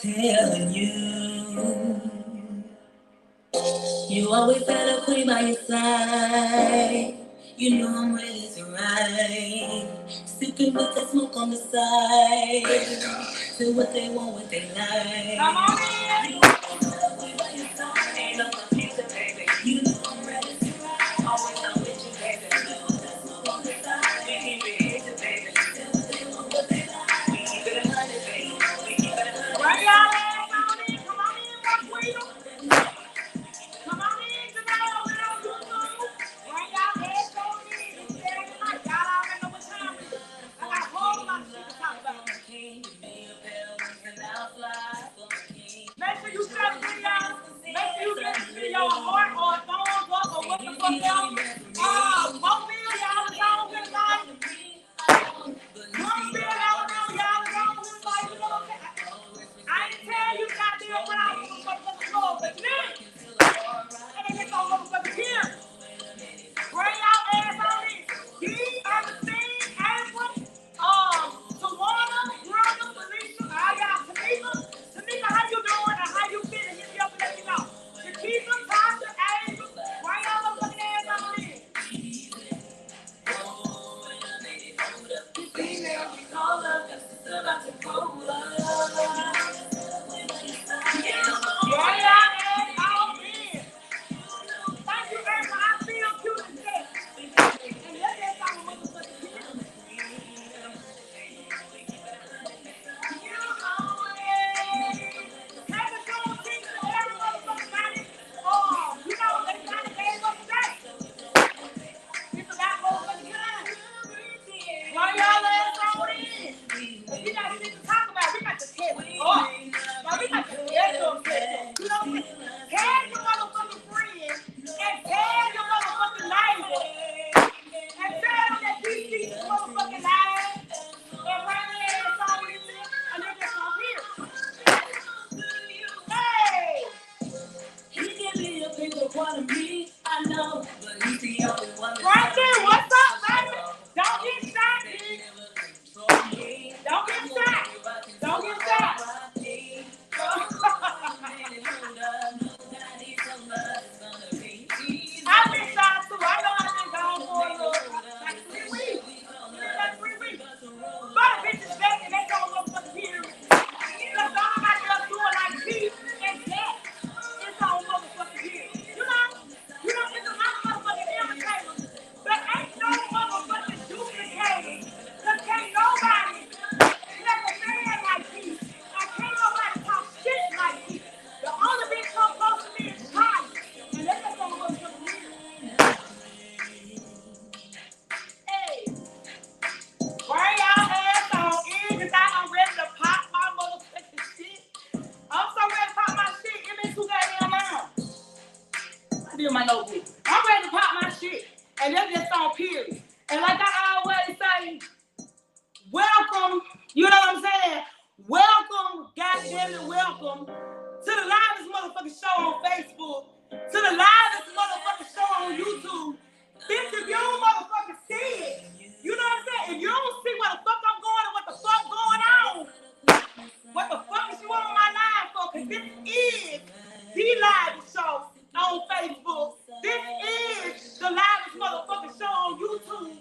telling you, you always had a queen by your side. You know I'm ready to ride. Sipping with the smoke on the side. Do what they want, what they like. Come on in. You always had a queen by your side. Ain't no confusion, baby. You know I'm ready to ride. Always know with you, baby. Do what the smoke on the side. We keep it easy, baby. Do what they want, what they like. We keep it 100, baby. We keep it 100. Where y'all at? Come on in. Come on in, Rock Wheel. Come on in tonight over there on YouTube. Bring y'all heads on in. It's Saturday night. Y'all already know what time it is. I got a whole lot of shit to talk about. Make sure you share the video. Make sure you get the video a heart or a thumbs up or what the fuck else. Mobile, y'all is on here tonight. Mobile, y'all is on here tonight. I ain't tell you goddamn what I was motherfucking floor, but now, and they get on motherfucking here. Bring y'all ass on in. He, Ernestine, April, Tawana, Brother, Felicia, I got Tanika. Tanika, how you doing and how you feeling? Hit me up and let me know. Shakita, Tasha, Angel, bring y'all motherfucking ass on in. Female, we call her, it's about to pull up. Bring y'all ass on in. Thank you, April. I feel cute as shit. And let that song motherfucking kill. I know, but he's the only one. Right there, what's up, baby? Don't get shot, dude. Don't get shot. Don't get shot. I've been shot too. I know I've been gone for a little, like 3 weeks. Like 3 weeks. But bitches back and they don't go for the period. Because nobody else doing like peace and death. It's on motherfucking period. You know, it's a lot of motherfucking imitators. But ain't no motherfucking duplicators. Because can't nobody let a man like peace. And can't nobody talk shit like peace. The only bitch come close to me is Christ. And that's just on motherfucking period. Hey. Bring y'all ass on in because I'm ready to pop my motherfucking shit. I'm so ready to pop my shit. It been too goddamn long. I did my notebook. I'm ready to pop my shit. And that's just on period. And like I always say, welcome, you know what I'm saying? Welcome, goddamn it, welcome to the livest motherfucking show on Facebook, to the livest motherfucking show on YouTube. Bitch, if you don't motherfucking see it, you know what I'm saying? If you don't see what the fuck I'm going and what the fuck going on, what the fuck is you on my live for? Because this is the live show on Facebook. This is the livest motherfucking show on YouTube.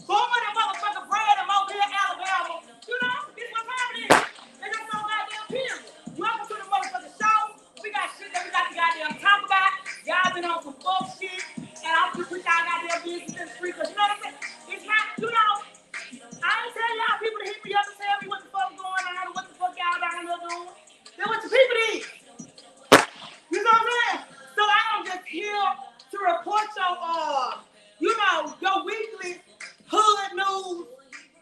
Born in motherfucking Brad in Mobile, Alabama. You know, this what time it is. And that's no goddamn period. Welcome to the motherfucking show. We got shit that we got to goddamn talk about. Y'all been on some fuck shit. And I'm just put y'all goddamn business in the street. Because you know what I'm saying? It's not, you know, I ain't tell y'all people to hit me up and tell me what the fuck going on and what the fuck y'all down here doing. Then what the people did. You know what I'm saying? So I am just here to report your weekly hood news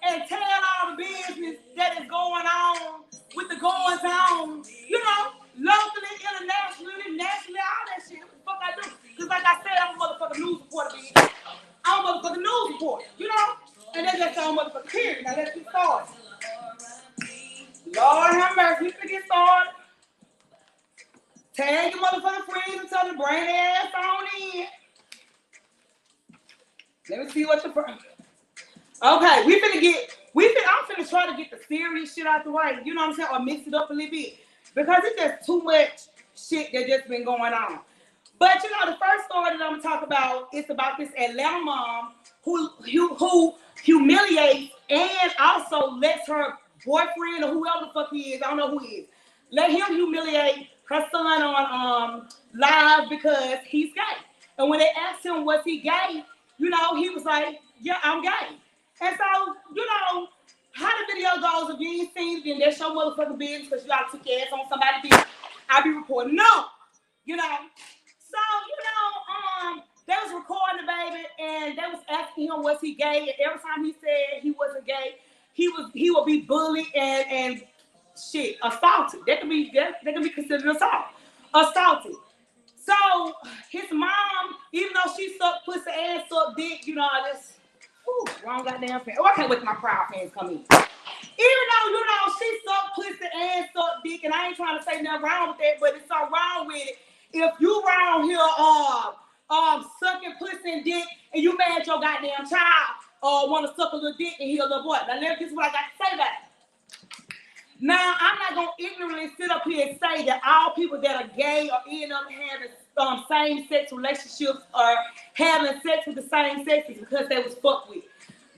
and tell all the business that is going on with the goings on, you know, locally, internationally, nationally, all that shit. What the fuck I do? Because like I said, I'm a motherfucking news reporter, bitch. I'm a motherfucking news reporter, you know? And that's just on motherfucking period. Now let's get started. Lord have mercy, we finna get started. Tag your motherfucking friends and tell them to bring their ass on in. Let me see what the first. Okay, I'm finna try to get the serious shit out the way. You know what I'm saying? Or mix it up a little bit. because it's just too much shit that just been going on. But you know, the first story that I'm gonna talk about is about this Atlanta mom who humiliates and also lets her boyfriend or whoever the fuck he is, I don't know who he is, let him humiliate her son on live because he's gay. And when they asked him was he gay, you know, he was like, yeah, I'm gay. And so, you know, how the video goes, if you ain't seen it, then that's your motherfucking business because you gotta took your ass on somebody's business. I'll be reporting no. You know. So, you know, they was recording the baby and they was asking him was he gay, and every time he said he wasn't gay, he would be bullied and shit, assaulted. That can be considered assaulted. So his mom, even though she sucked pussy and sucked dick, you know, wrong goddamn fan. Oh, I can't wait till my Proud fans come in. Even though, you know, she sucked pussy and sucked dick, and I ain't trying to say nothing wrong with that, but it's so wrong with it. If you around here sucking pussy and dick, and you mad your goddamn child want to suck a little dick and he a little boy. Now, this is what I got to say about it. Now, I'm not going to ignorantly sit up here and say that all people that are gay or end up having same-sex relationships or having sex with the same sex is because they was fucked with.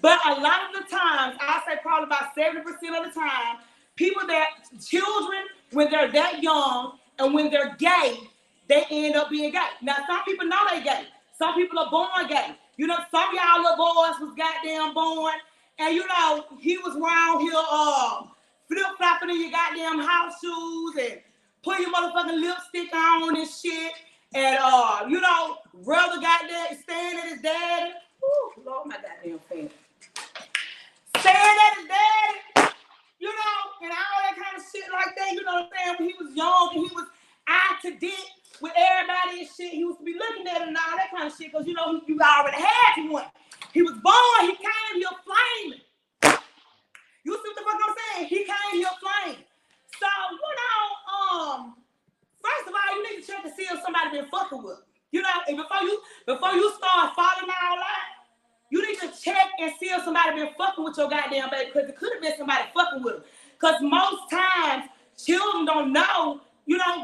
But a lot of the times, I say probably about 70% of the time, children, when they're that young and when they're gay, they end up being gay. Now, some people know they gay. Some people are born gay. You know, some of y'all little boys was goddamn born, and you know, he was around here flip-flopping in your goddamn house shoes and putting your motherfucking lipstick on and shit. And, you know, brother goddamn staying at his daddy. Woo, Lord, my goddamn fan. Staying at his daddy, you know, and all that kind of shit like that. You know what I'm saying? When he was young and he was eye to dick with everybody and shit, he used to be looking at it and all that kind of shit because, you know, you already had one. He was born, he came here flaming. You see what the fuck I'm saying? He came here flaming. So, you know, first of all, you need to check to see if somebody been fucking with him. You know, and before you start following all that, you need to check and see if somebody been fucking with your goddamn baby, because it could have been somebody fucking with him. Because most times, children don't know, you know,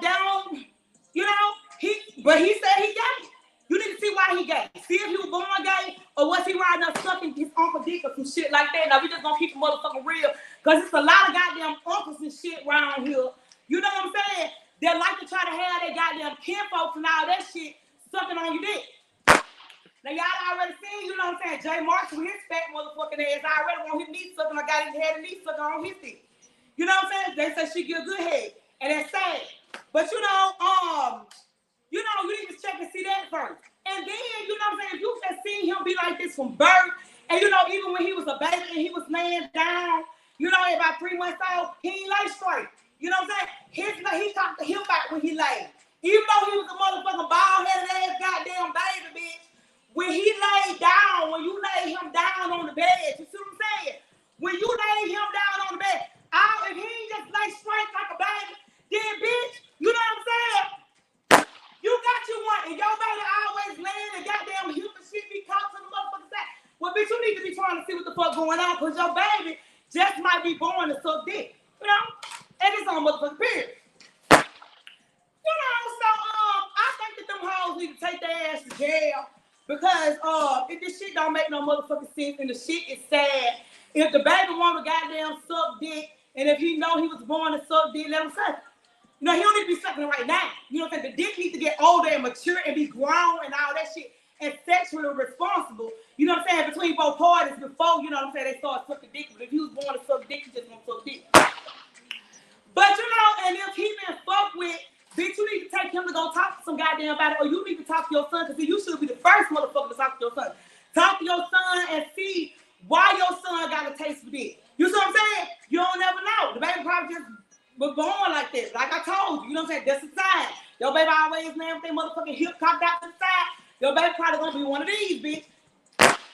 but he said he gay. You need to see why he gay. See if he was born gay, or was he riding up sucking his uncle dick or some shit like that. Now, we just gonna keep it motherfucking real, because it's a lot of goddamn uncles and shit around here. You know what I'm saying? They like to try to have their goddamn kinfolks and all that shit sucking on your dick. Now, y'all already seen, you know what I'm saying, Jay Marshall with his fat motherfucking ass. I already want his knee sucking. I got his head and knee sucking on his dick. You know what I'm saying? They say she get a good head. And that's sad. But, you know, you need to check and see that first. And then, you know what I'm saying, if you just seen him be like this from birth, and, you know, even when he was a baby and he was laying down, you know, about 3 months old, he ain't lay straight. You know what I'm saying? He talked to him about when he laid. Even though he was a motherfucking bald-headed ass goddamn baby, bitch, when he laid down, when you laid him down on the bed, you see what I'm saying? When you laid him down on the bed, if he ain't just lay straight like a baby, then bitch, you know what I'm saying? You got you one, and your baby always laying and goddamn hip and shit be caught to the motherfucking side. Well, bitch, you need to be trying to see what the fuck going on, because your baby just might be born to suck dick, you know? And it's on motherfucking period. You know, so I think that them hoes need to take their ass to jail. Because if this shit don't make no motherfucking sense and the shit is sad, if the baby want to goddamn suck dick, and if he know he was born to suck dick, let him suck. You know, he don't need to be sucking it right now. You know what I'm saying? The dick needs to get older and mature and be grown and all that shit and sexually responsible. You know what I'm saying? Between both parties before, you know what I'm saying, they start sucking dick. But if he was born to suck dick, he just gonna suck dick. But you know, and if he been fucked with, bitch, you need to take him to go talk to some goddamn about it, or you need to talk to your son, because you should be the first motherfucker to talk to your son. Talk to your son and see why your son got a taste for dick. You see what I'm saying? You don't never know. The baby probably just was born like this. Like I told you, you know what I'm saying? That's the sign. Your baby always laying with their motherfucking hip cocked out to the side. Your baby probably gonna be one of these, bitch.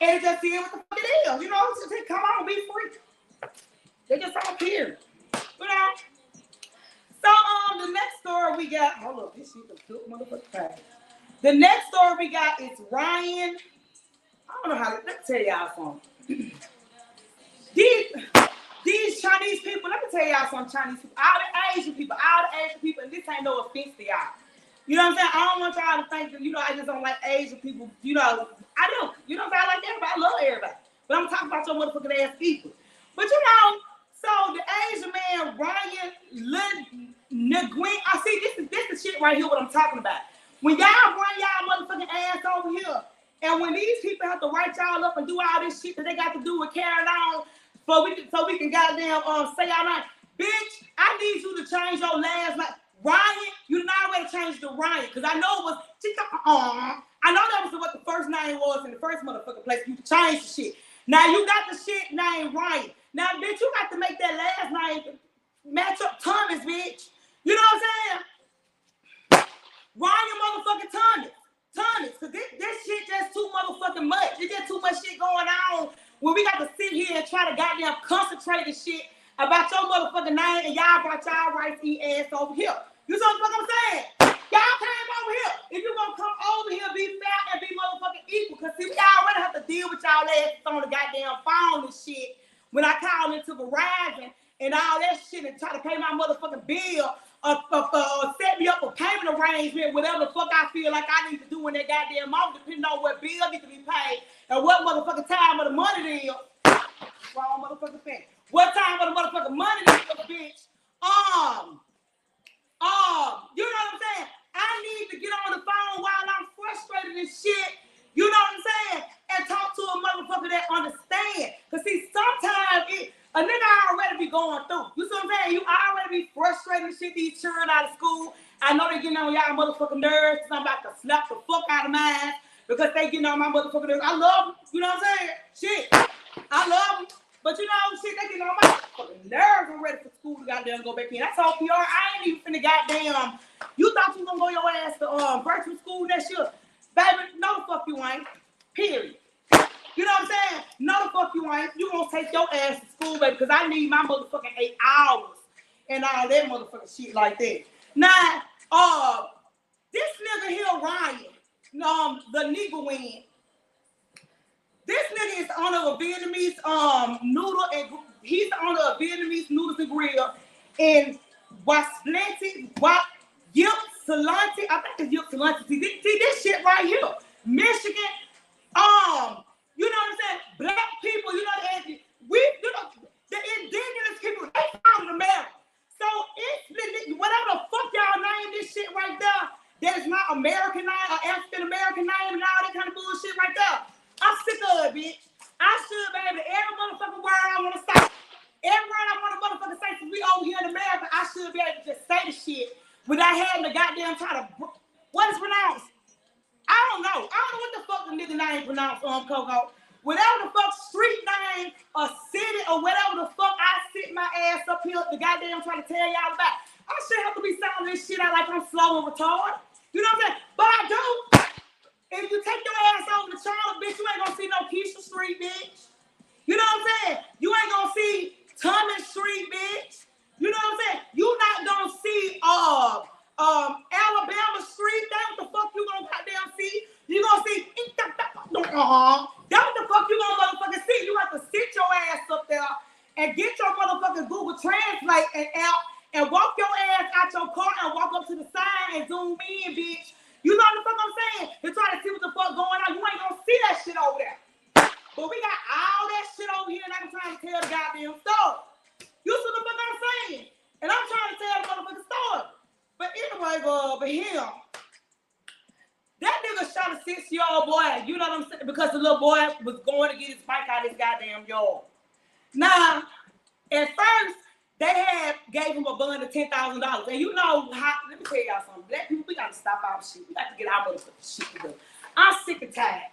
And it just see what the fuck it is. You know, it's just come on, be free. They just all here. You know? So, the next story we got, hold up, this shit is good motherfucker. The next story we got is Ryan. I don't know how to, let me tell y'all something. These these Chinese people, let me tell y'all some Chinese people, all the Asian people, and this ain't no offense to y'all. You know what I'm saying? I don't want y'all to think that, you know, I just don't like Asian people. You know, I do. You know what I'm saying? I like everybody. I love everybody. But I'm talking about your motherfucking ass people. But you know, so the Asian man, Ryan Nguyen, I see this the shit right here what I'm talking about. When y'all bring y'all motherfucking ass over here, and when these people have to write y'all up and do all this shit that they got to do with carrying on, so we can goddamn say y'all name, bitch, I need you to change your last name. Ryan, you didn't already change to Ryan, because I know it was, I know that was what the first name was in the first motherfucking place. You changed the shit. Now you got the shit named Ryan. Now, bitch, you got to make that last name match up Thomas, bitch. You know what I'm saying? Ryan motherfucking Thomas, because this shit just too motherfucking much. It's just too much shit going on when we got to sit here and try to goddamn concentrate and shit about your motherfucking name, and y'all brought y'all rights ass over here. You know what I'm saying? Y'all came over here. If you gonna come over here, be fair and be motherfucking equal, because see, we already have to deal with y'all asses on the goddamn phone and shit when I call into Verizon and all that shit and try to pay my motherfucking bill set me up a payment arrangement, whatever the fuck I feel like I need to do in that goddamn moment, depending on what bill needs to be paid and what motherfucking time of the money it is. Wrong motherfucking thing. What time of the motherfucking money it is, bitch? You know what I'm saying? I need to get on the phone while I'm frustrated and shit. You know what I'm saying? And talk to a motherfucker that understand. Cause see, sometimes a nigga already be going through. You see what I'm saying? You already be frustrated and shit. These children out of school. I know they getting on y'all motherfucking nerves. I'm about to slap the fuck out of mine because they getting on my motherfucking nerves. I love them. You know what I'm saying? Shit. I love them. But you know, shit, they getting on my fucking nerves. I'm ready for school to goddamn go back in. That's all PR. I ain't even finna goddamn. You thought you was gonna go your ass to virtual school next year? Baby, no the fuck you ain't. Period. You know what I'm saying? No the fuck you ain't. You gonna take your ass to school, baby, because I need my motherfucking 8 hours and all that motherfucking shit like that. Now, this nigga here, Ryan, the nigga win. This nigga is the owner of a Vietnamese noodle, and he's the owner of Vietnamese noodles and grill in Ypsilanti, Ypsilanti. I think it's Ypsilanti. See this shit right here, Michigan. You know what I'm saying? Black people, you know, the indigenous people, they founded America. So it's whatever the fuck y'all name this shit right there, that is not American name or African American name and all that kind of bullshit right there. I'm sick of it, bitch. I should be able to every motherfucking word I want to say. Every word I want to motherfucking say since we over here in America, I should be able to just say the shit without having to goddamn try to, what is pronounced? I don't know what the fuck the nigga name pronounced, Coco. Whatever the fuck street name or city or whatever the fuck I sit my ass up here to goddamn try to tell y'all about. I should have to be sounding this shit out like I'm slow and retarded. You know what I'm saying? But I do. If you take your ass over to China, bitch, you ain't gonna see no Keisha Street, bitch. You know what I'm saying? You ain't gonna see Thomas Street, bitch. You know what I'm saying? You not gonna see Alabama Street. That's what the fuck you gonna goddamn see. You gonna see that's what the fuck you gonna motherfucking see. You have to sit your ass up there and get your motherfucking Google Translate and out and walk your ass out your car and walk up to the side and zoom in, bitch. You know what the fuck I'm saying? To try to see what the fuck going on. You ain't gonna see that shit over there. But we got all that shit over here and I'm trying to tell the goddamn story. You see what the fuck I'm saying? And I'm trying to tell the motherfucking story. But anyway, but him, that nigga shot a 6-year-old boy, you know what I'm saying? Because the little boy was going to get his bike out of his goddamn yard. Now, at first, they gave him a bond of $10,000. And you know how, let me tell y'all something. Black people, we got to stop our shit. We got to get our motherfucking shit together. I'm sick and tired.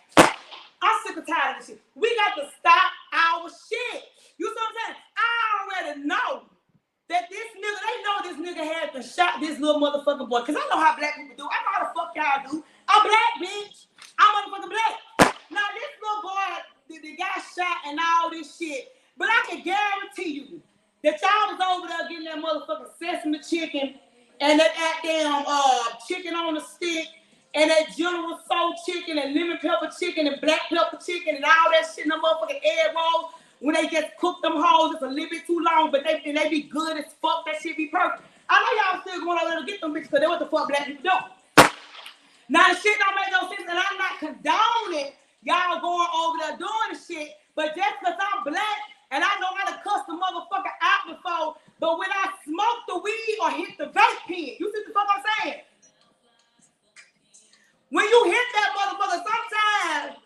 I'm sick and tired of this shit. We got to stop our shit. You see what I'm saying? I already know that this nigga, they know this nigga had to shot this little motherfucking boy. Because I know how black people do. I know how the fuck y'all do. I'm black, bitch. I'm motherfucking black. Now, this little boy, the guy shot and all this shit. But I can guarantee you that y'all was over there getting that motherfucking sesame chicken and that damn chicken on the stick and that General Soul chicken and lemon pepper chicken and black pepper chicken and all that shit and the motherfucking egg rolls. when they just cook them hoes, it's a little bit too long, but they be good as fuck. That shit be perfect. I know y'all still going over there to get them bitches because they what the fuck black people do. Now the shit don't make no sense, and I'm not condoning y'all going over there doing the shit, but just because I'm black and I know how to cuss the motherfucker out before, but when I smoke the weed or hit the vape pen, you see the fuck I'm saying? When you hit that motherfucker, sometimes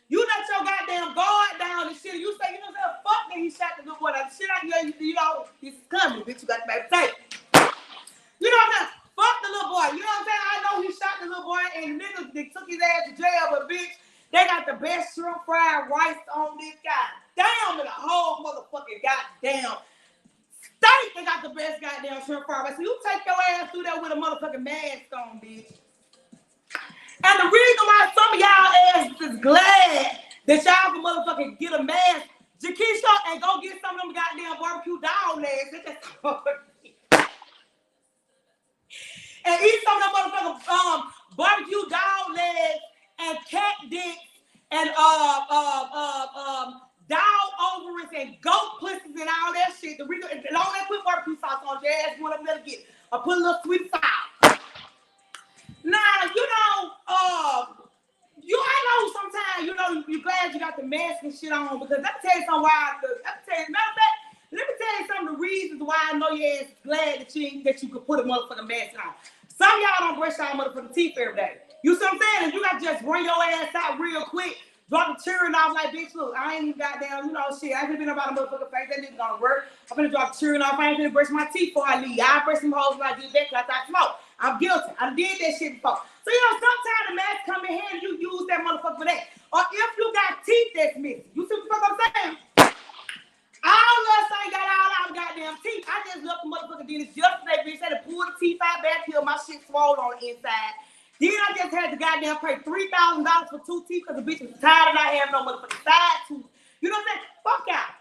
you let your goddamn guard down and shit, and you say, you know what I'm saying, fuck that he shot the little boy. That shit out here, you know, this is coming, bitch, you got to baby tape. You know what I'm saying? Fuck the little boy. You know what I'm saying? I know he shot the little boy and niggas they took his ass to jail, but bitch, they got the best shrimp fried rice on this guy. Damn, in the whole motherfucking goddamn state, they got the best goddamn shrimp fried rice. So you take your ass through there with a motherfucking mask on, bitch. And the reason why some of y'all asses is glad that y'all can motherfucking get a mask, Jakeisha, and go get some of them goddamn barbecue dog legs. They just and eat some of them motherfucking barbecue dog legs and cat dicks and dog ovaries and goat pussies and all that shit. The reason, and all that put barbecue sauce on your ass, you want to get. Or put a little sweet sauce. Now, you know, I know sometimes, you know, you're glad you got the mask and shit on because let me tell you something why. Matter of fact, let me tell you some of the reasons why I know your ass is glad that you could put a motherfucking mask on. Some of y'all don't brush y'all motherfucking teeth every day. You see what I'm saying? If you got to just run your ass out real quick, drop the chewing off like, bitch, look, I ain't even goddamn, you know, shit. I ain't been about a motherfucking face. That nigga gonna work. I'm gonna drop the chewing off. I ain't gonna brush my teeth before I leave. I brush some hoes when I do that because I smoke. I'm guilty. I did that shit before. So, you know, sometimes the mask come in handy, you use that motherfucker for that. Or if you got teeth that's missing. You see what I'm saying? All of us ain't got all our goddamn teeth. I just left the motherfucking dentist yesterday, bitch. Had to pull the teeth out back here. My shit swollen on the inside. Then I just had to goddamn pay $3,000 for 2 teeth because the bitch was tired of not having no motherfucking side tooth. You know what I'm saying? Fuck y'all.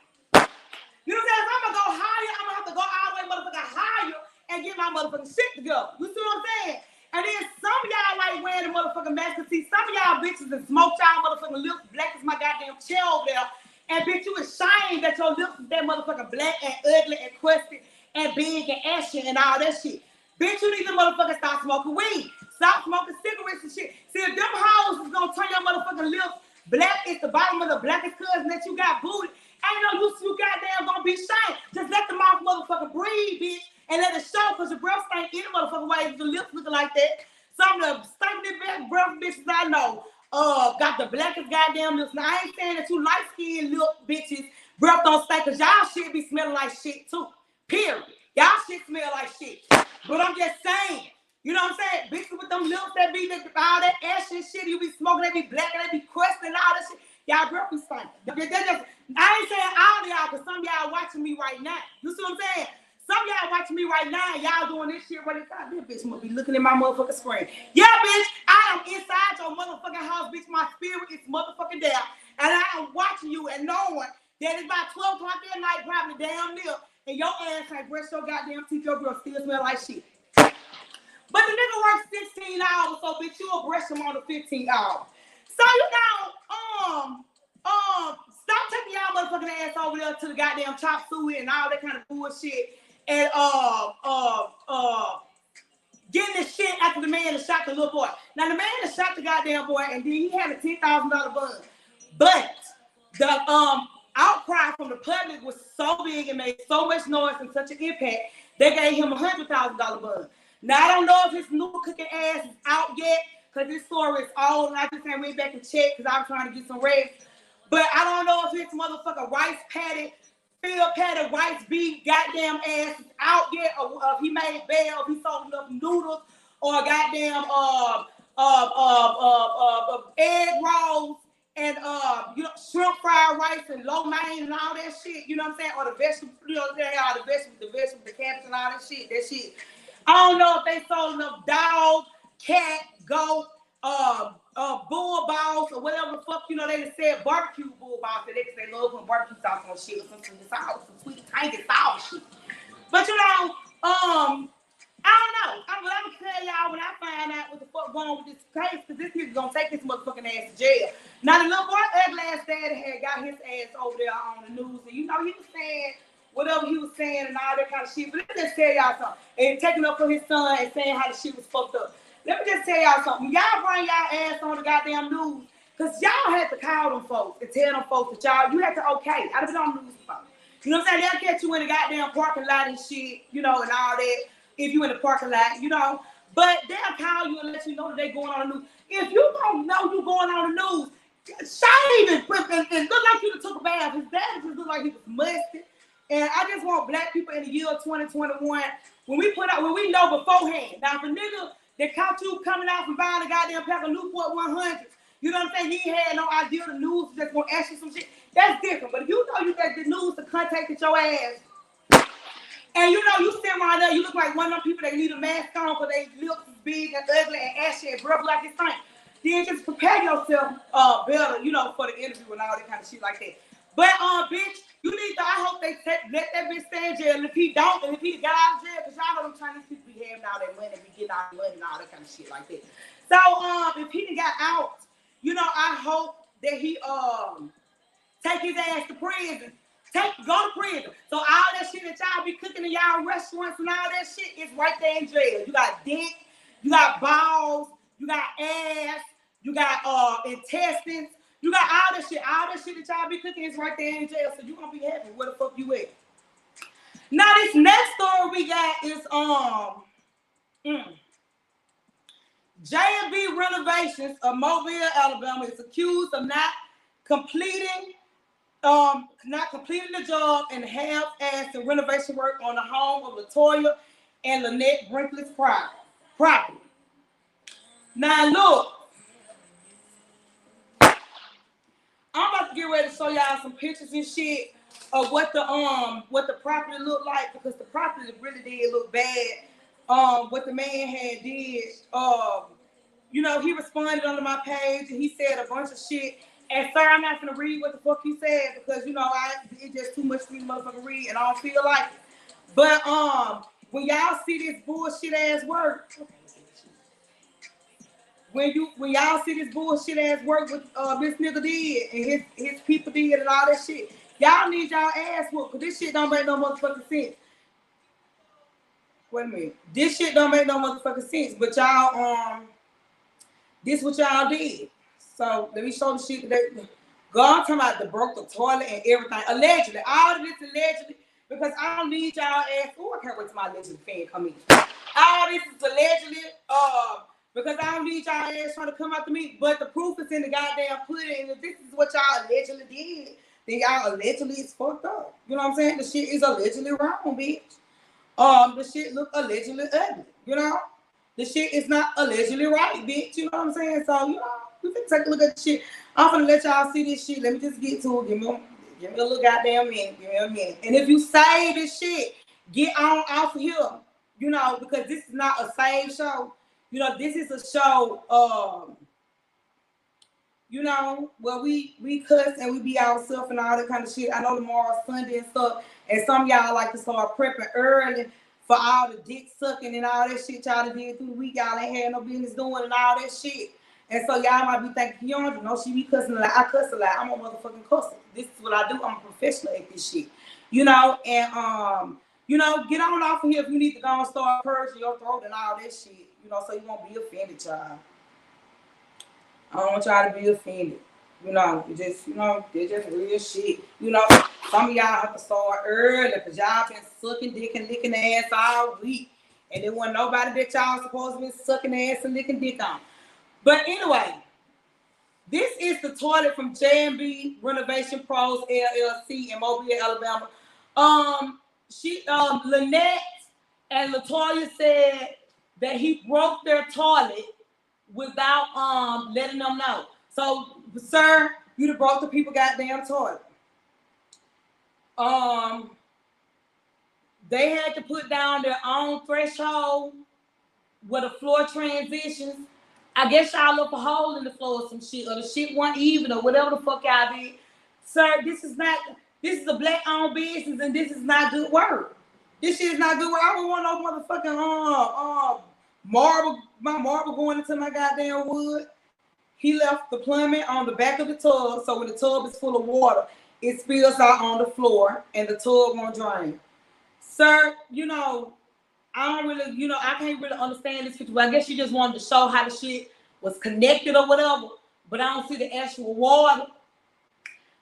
You know what I'm saying? If I'm gonna go higher, I'm gonna have to go all the way motherfucking higher and get my motherfucking shit together. You see what I'm saying? And then some of y'all like wearing the motherfucking mask. See, some of y'all bitches that smoke y'all motherfucking lips black as my goddamn chair over there. And bitch, you ashamed that your lips is that motherfucking black and ugly and crusty and big and ashy and all that shit. Bitch, you need to motherfucking stop smoking weed. Stop smoking cigarettes and shit. See, if them hoes is gonna turn your motherfucking lips black, it's the bottom of the blackest cousin that you got booted. Ain't no use you goddamn gonna be shamed. Just let the mouth motherfucking breathe, bitch, and let it show, because your breath stink any motherfucking way if your lips looking like that. Some of the stinking breath bitches I know got the blackest goddamn lips. Now, I ain't saying that you light-skinned lip bitches breath don't stink, because y'all shit be smelling like shit too. Period. Y'all shit smell like shit. But I'm just saying, you know what I'm saying? Bitches with them lips that be all that ash and shit, you be smoking, they be black and they be crusty and all that shit. Y'all breath be stinking. I ain't saying all of y'all, because some of y'all watching me right now. You see what I'm saying? Some of y'all watching me right now, y'all doing this shit right now. This bitch must be looking at my motherfucking screen. Yeah, bitch, I am inside your motherfucking house, bitch. My spirit is motherfucking there. And I am watching you and knowing that it's about 12 o'clock at night, probably damn near, and your ass ain't brush your goddamn teeth, your girl still smell like shit. But the nigga works 16 hours, so bitch, you'll brush him on the 15 hours. So, you know, stop taking y'all motherfucking ass over there to the goddamn chop suey and all that kind of bullshit. And getting this shit after the man that shot the little boy. Now the man that shot the goddamn boy, and then he had a $10,000 bond. But the outcry from the public was so big and made so much noise and such an impact, they gave him a $100,000 bond. Now I don't know if his new cooking ass is out yet, because this story is old, and I just ain't went back and check because I was trying to get some rest. But I don't know if his motherfucker rice patty, field patty, rice beef, goddamn ass is out yet, or if he made bail, if he sold enough noodles, or goddamn egg rolls, and you know, shrimp fried rice and lo mein and all that shit, you know what I'm saying? Or the vegetables, you know what I'm saying? All the vegetables, the cabbage and all that shit. I don't know if they sold enough dog, cat, goat, bull balls or whatever the fuck, you know, they just said barbecue bull balls, so they love putting barbecue sauce on shit or some sweet tangy sauce shit. But you know, I don't know. I'm gonna tell y'all when I find out what the fuck fuck going on with this case because this nigga gonna take this motherfucking ass to jail. Now the little boy ugly ass daddy had got his ass over there on the news, and you know he was saying whatever he was saying and all that kind of shit. But let me just tell y'all something. And taking up for his son and saying how the shit was fucked up. Let me just tell y'all something. Y'all bring y'all ass on the goddamn news, because y'all had to call them folks and tell them folks that y'all, you had to okay. I've been on the news before. You know what I'm saying? They'll catch you in the goddamn parking lot and shit, you know, and all that. If you in the parking lot, you know. But they'll call you and let you know that they going on the news. If you don't know you going on the news, shave and look like you took a bath. His dad just looked like he was musty. And I just want black people in the year 2021, when we know beforehand. Now, if a nigga that caught you coming out from buying a goddamn pack of Newport 100, you know what I'm saying? He had no idea the news was just gonna ask you some shit. That's different. But if you know you got the news to contacted your ass, and you know you sit right there, you look like one of them people that need a mask on because they lips is big and ugly and ashy and breath like this thing. Then just prepare yourself better, you know, for the interview and all that kind of shit like that. But bitch, you need to, I hope they let that bitch stay in jail. And if he don't, and if he got out of jail, because y'all know them Chinese people be having all that money, be getting all the money and all that kind of shit like that. So if he done got out, you know, I hope that he take his ass to prison. Go to prison. So all that shit that y'all be cooking in y'all restaurants and all that shit is right there in jail. You got dick, you got balls, you got ass, you got intestines, you got all that shit. All that shit that y'all be cooking is right there in jail. So you gonna be happy where the fuck you at. Now this next story we got is J&B Renovations of Mobile, Alabama is accused of not completing the job and half-assed the renovation work on the home of Latoya and Lynette Brinkley's property. Now look, I'm about to get ready to show y'all some pictures and shit of what the property looked like, because the property really did look bad. What the man had did, you know, he responded under my page and he said a bunch of shit. And sir, I'm not gonna read what the fuck he said because you know it's just too much for me to motherfucking read and I don't feel like it. But when y'all see this bullshit ass work, when y'all see this bullshit ass work with this nigga did and his people did and all that shit, y'all need y'all ass whooped because this shit don't make no motherfucking sense. Wait a minute, this shit don't make no motherfucking sense. But y'all this what y'all did. So let me show the shit that God talking about they broke the toilet and everything. Allegedly. All of this allegedly, because I don't need y'all ass. Oh, I can't wait till my alleged fan come in. All this is allegedly, because I don't need y'all ass trying to come after me. But the proof is in the goddamn pudding. And if this is what y'all allegedly did, then y'all allegedly is fucked up. You know what I'm saying? The shit is allegedly wrong, bitch. The shit look allegedly ugly. You know? The shit is not allegedly right, bitch. You know what I'm saying? So, you know, we can take a look at the shit. I'm gonna let y'all see this shit. Let me just get to it. Give me a little goddamn minute. Give me a minute. And if you save this shit, get on off of here. You know, because this is not a save show. You know, this is a show, you know, where we cuss and we be ourselves and all that kind of shit. I know tomorrow's Sunday and stuff, and some of y'all like to start prepping early for all the dick sucking and all that shit y'all did through the week. Y'all ain't had no business doing and all that shit. And so y'all might be thinking, you know, she be cussing a lot. I cuss a lot. I'm a motherfucking cusser. This is what I do. I'm a professional at this shit. You know, and you know, get on off of here if you need to go and start purging your throat and all that shit. You know, so you won't be offended, y'all. I don't want y'all to be offended. You know, it's just real shit. You know, some of y'all have to start early because y'all been sucking dick and licking ass all week. And there wasn't nobody that y'all supposed to be sucking ass and licking dick on. But anyway, this is the toilet from J&B Renovation Pros LLC in Mobile, Alabama. Lynette and Latoya said that he broke their toilet without letting them know. So, sir, you done broke the people goddamn toilet. They had to put down their own threshold where the floor transitions. I guess y'all look a hole in the floor or some shit, or the shit wasn't even, or whatever the fuck y'all did. Sir, this is a black-owned business, and this is not good work. This shit is not good work. I don't want no motherfucking my marble going into my goddamn wood. He left the plumbing on the back of the tub, so when the tub is full of water, it spills out on the floor and the tub won't drain. Sir, I don't really, I can't really understand this picture. But I guess you just wanted to show how the shit was connected or whatever. But I don't see the actual water.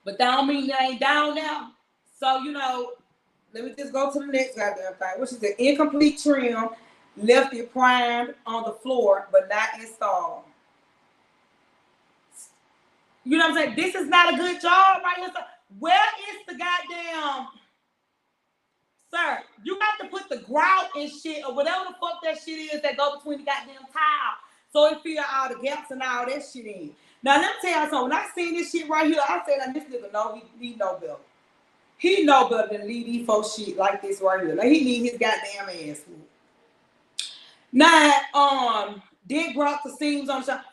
But that don't mean that ain't down now. So, let me just go to the next goddamn thing, which is the incomplete trim left it primed on the floor, but not installed. You know what I'm saying? This is not a good job right here. So where is the goddamn... Sir, you got to put the grout and shit or whatever the fuck that shit is that go between the goddamn tile so it fill all the gaps and all that shit in. Now, let me tell you something. When I seen this shit right here, I said, this nigga know he know better. He know better than leave these folks shit like this right here. Like, he need his goddamn ass food. Now, then brought the seams on the shop.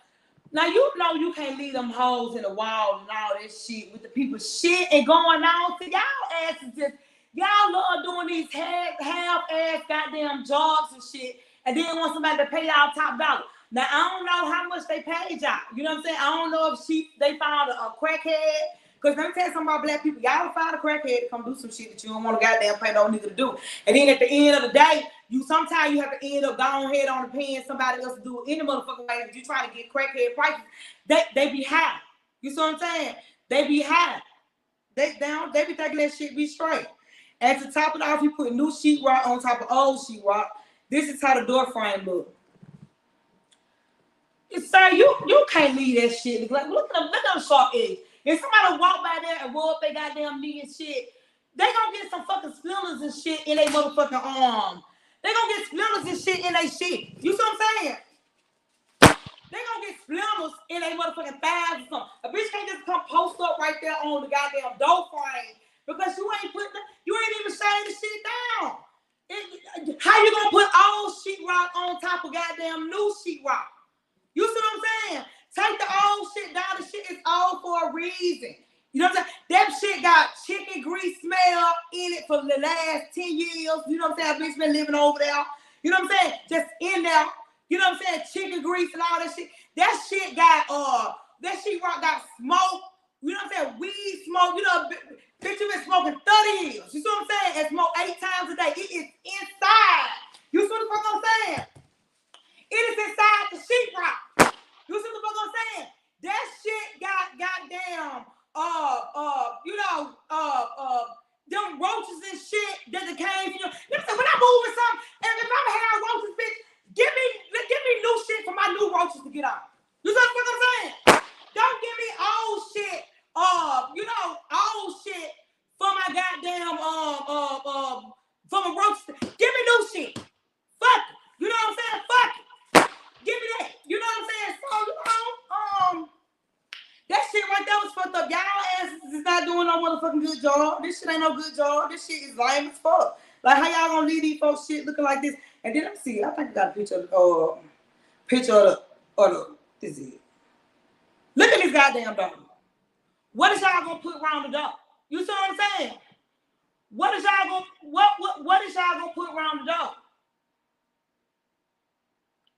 Now, you know you can't leave them holes in the wall and all that shit with the people shit and going on to y'all asses just... Y'all love doing these half-ass goddamn jobs and shit, and then want somebody to pay y'all top dollar. Now, I don't know how much they paid y'all. You know what I'm saying? I don't know if they found a crackhead. Because let me tell you something about black people. Y'all find a crackhead to come do some shit that you don't want to goddamn pay no nigga to do. And then at the end of the day, sometimes you have to end up going ahead on the paying somebody else to do it any motherfucking way. If you try to get crackhead prices, they be high. You see what I'm saying? They be high. They be thinking that shit be straight. And to top it off, you put new sheetrock on top of old sheetrock. This is how the door frame look. Sir, you can't leave that shit. Like, look at them sharp edge. If somebody walk by there and roll up their goddamn knee and shit, they gonna get some fucking splinters and shit in their motherfucking arm. They gonna get splinters and shit in their shit. You see what I'm saying? They gonna get splinters in their motherfucking thighs or something. A bitch can't just come post up right there on the goddamn door frame. Because you ain't even shutting the shit down. How you gonna put old sheetrock on top of goddamn new sheetrock? You see what I'm saying? Take the old shit down. The shit is old for a reason. You know what I'm saying? That shit got chicken grease smell in it for the last 10 years. You know what I'm saying? Bitch been living over there. You know what I'm saying? Just in there. You know what I'm saying? Chicken grease and all that shit. That shit got that sheetrock got smoke. You know what I'm saying? Weed smoke. You know, bitch, you been smoking 30 years. You see what I'm saying? And smoke 8 times a day. It is inside. You see what the fuck I'm saying? It is inside the sheetrock. You see what the fuck I'm saying? That shit got goddamn, them roaches and shit that came from you. Listen, when I'm moving something, and if I'm having roaches, bitch, give me new shit for my new roaches to get on. You see what the fuck I'm saying? Don't give me old shit. Old shit for my goddamn for my roaches. Give me new shit. Fuck it. You know what I'm saying? Fuck it. Give me that. You know what I'm saying? So that shit right there was fucked up. Y'all asses is not doing no motherfucking good job. This shit ain't no good job. This shit is lame as fuck. Like, how y'all gonna leave these folks shit looking like this? And then let me see. I think I got a picture of the this is it. Look at this goddamn dog. What is y'all gonna put around the dog? You see what I'm saying? What is y'all gonna put around the dog?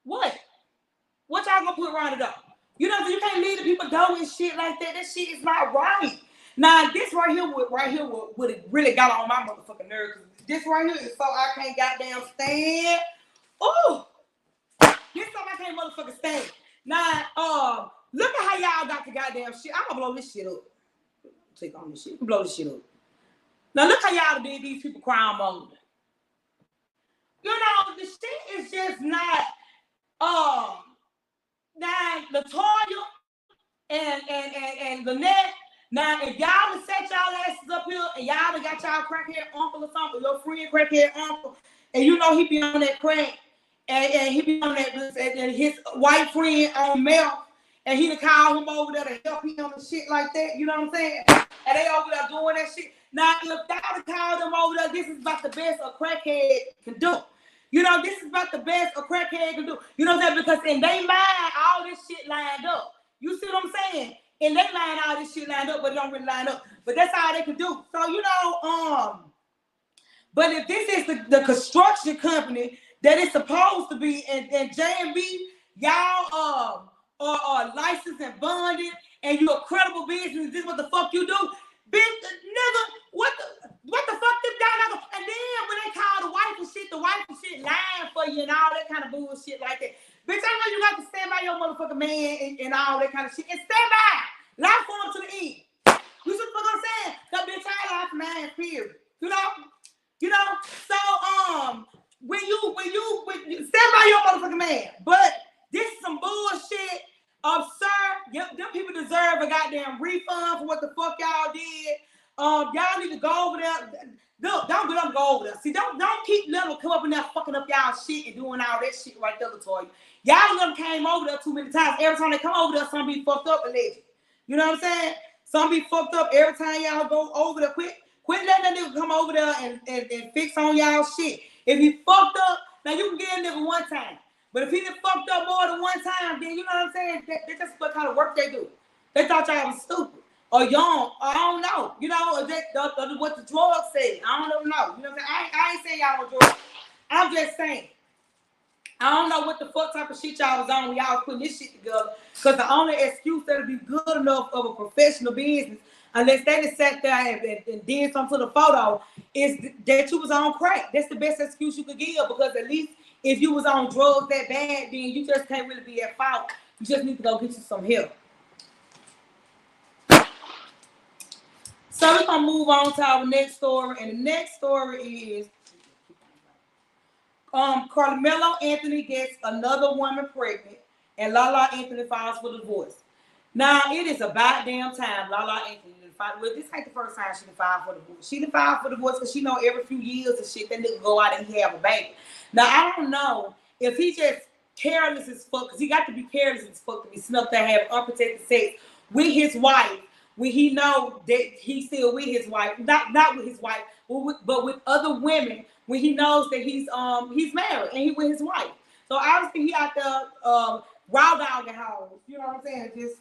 What y'all gonna put around the dog? You know, you can't leave the people doing shit like that. That shit is not right. Now, this right here would it really got on my motherfucking nerves. This right here is so I can't goddamn stand. Ooh, this stuff I can't motherfucking stand. Now, look at how y'all got the goddamn shit. I'm gonna blow this shit up. Take on this shit. Blow this shit up. Now look how y'all did these people crime molding. You know, the shit is just not now Latoya and Lynette. Now, if y'all would set y'all asses up here and y'all done got y'all crackhead uncle or something, your friend crackhead uncle, and you know he be on that crack, and he be on that, and his white friend on meth, and he done call him over there to help him and shit like that, you know what I'm saying? And they over there doing that shit. Now, if y'all done called them over there, this is about the best a crackhead can do. You know, this is about the best a crackhead can do. You know what I'm saying? Because in their mind, all this shit lined up. You see what I'm saying? In their mind, all this shit lined up, but it don't really line up. But that's all they can do. So, you know, but if this is the construction company that it's supposed to be, and J&B, y'all are licensed and bonded, and you're a credible business. This is what the fuck you do, bitch, nigga. What the fuck them y'all not? And then when they call the wife and shit lying for you and all that kind of bullshit like that. Bitch, I know you got to stand by your motherfucking man and all that kind of shit, and stand by, lie for him to the end. You see what I'm saying? That bitch, I lie for mine, period. You know. So when you stand by your motherfucking man, but this is some bullshit. Sir, them people deserve a goddamn refund for what the fuck y'all did. Y'all need to go over there. Don't let them go over there. See, don't keep letting them come up in there fucking up y'all shit and doing all that shit right there, Latoya. Y'all let them came over there too many times. Every time they come over there, some be fucked up allegedly. You know what I'm saying? Some be fucked up every time y'all go over there. Quit letting that nigga come over there and fix on y'all shit. If he fucked up, now you can get a nigga one time. But if he done fucked up more than one time, then you know what I'm saying? That's just what kind of work they do. They thought y'all was stupid or young, or I don't know. You know, or what the drugs say. I don't know. You know what I'm saying? I ain't saying y'all on drugs. I'm just saying. I don't know what the fuck type of shit y'all was on when y'all was putting this shit together. Because the only excuse that'll be good enough of a professional business, unless they just sat there and did something to the photo, is that you was on crack. That's the best excuse you could give, because at least if you was on drugs that bad, then you just can't really be at fault. You just need to go get you some help. So we're going to move on to our next story. And the next story is Carmelo Anthony gets another woman pregnant, and Lala Anthony files for divorce. Now, it is about damn time Lala Anthony didn't file. Well, this ain't the first time she done filed for divorce. She done filed for divorce because she know every few years and shit, that nigga go out and he have a baby. Now, I don't know if he just careless as fuck, because he got to be careless as fuck to be snuck to have unprotected sex with his wife when he know that he's still with his wife. Not with his wife, but with other women, when he knows that he's married and he with his wife. So obviously he out there raw dogging hoes. You know what I'm saying?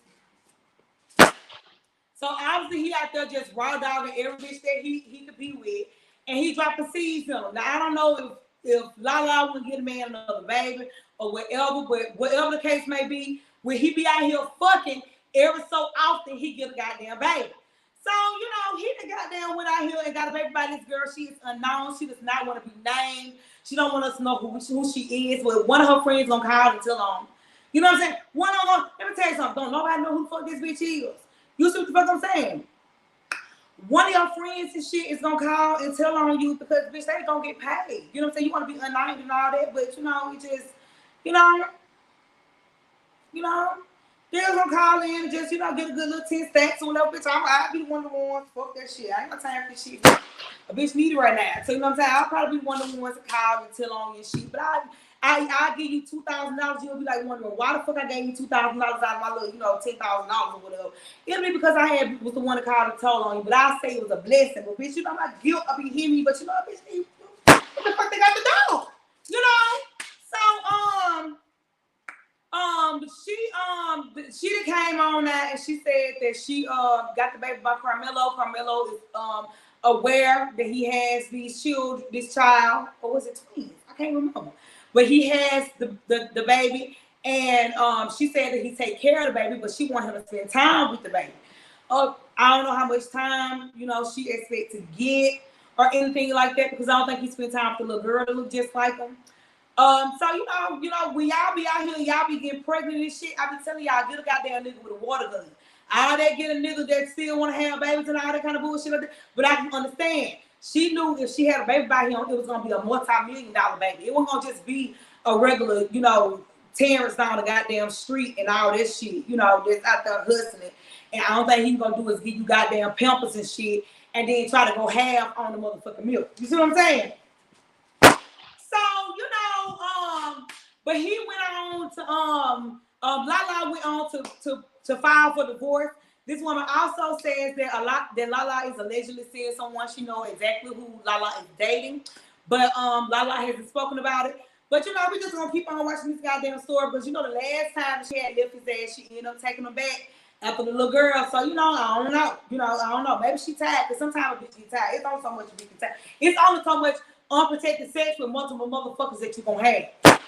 So obviously he out there just raw dogging every bitch that he could be with, and he dropping seeds in them. Now I don't know if Lala would get a man another baby or whatever, but whatever the case may be, when he be out here fucking every so often, he get a goddamn baby. So, you know, he the goddamn went out here and got a baby by this girl. She is unknown. She does not want to be named. She don't want us to know who she is. But one of her friends gonna call and tell on. You know what I'm saying? Let me tell you something. Don't nobody know who the fuck this bitch is. You see what the fuck I'm saying? One of your friends and shit is gonna call and tell on you because bitch, they gonna get paid. You know what I'm saying? You want to be unnamed and all that, but you know, it just, you know. They're gonna call in and just, you know, get a good little 10 stacks or whatever. Bitch, I'll be one of the ones. Fuck that shit. I ain't got time for this shit. A bitch need it right now. So you know what I'm saying? I'll probably be one of the ones to call and tell on your shit. But I'll give you $2,000. You'll be like wondering why the fuck I gave you $2,000 out of my little, you know, $10,000 or whatever. It'll be because I was the one to call and told on you. But I'll say it was a blessing. But bitch, you know, my guilt will be hitting me. But you know, bitch, what the fuck they got to do? You know? So she came on that and she said that she got the baby by Carmelo. Carmelo is aware that he has this child, or was it twins? I can't remember. But he has the baby, and she said that he take care of the baby, but she wants him to spend time with the baby. I don't know how much time, you know, she expects to get or anything like that, because I don't think he spent time with the little girl that look just like him. So you know, when y'all be out here and y'all be getting pregnant and shit, I be telling y'all, get a goddamn nigga with a water gun. All that, get a nigga that still want to have babies and all that kind of bullshit like that. But I can understand. She knew if she had a baby by him, it was gonna be a multi-million-dollar baby. It wasn't gonna just be a regular, you know, Terrence down the goddamn street and all that shit, you know, just out there hustling. And I don't think he's gonna do is give you goddamn Pampers and shit and then try to go half on the motherfucking milk. You see what I'm saying? So, you know, but he went on to Lala went on to file for divorce. This woman also says that Lala is allegedly seeing someone. She knows exactly who Lala is dating, but Lala hasn't spoken about it. But you know, we just gonna keep on watching this goddamn story, because you know the last time she had left his ass, she ended up taking him back after the little girl. So you know, I don't know. You know, I don't know. Maybe she tired, because sometimes a bitch get tired. It's only so much a bitch get tired. It's only so much unprotected sex with multiple motherfuckers that you gonna have.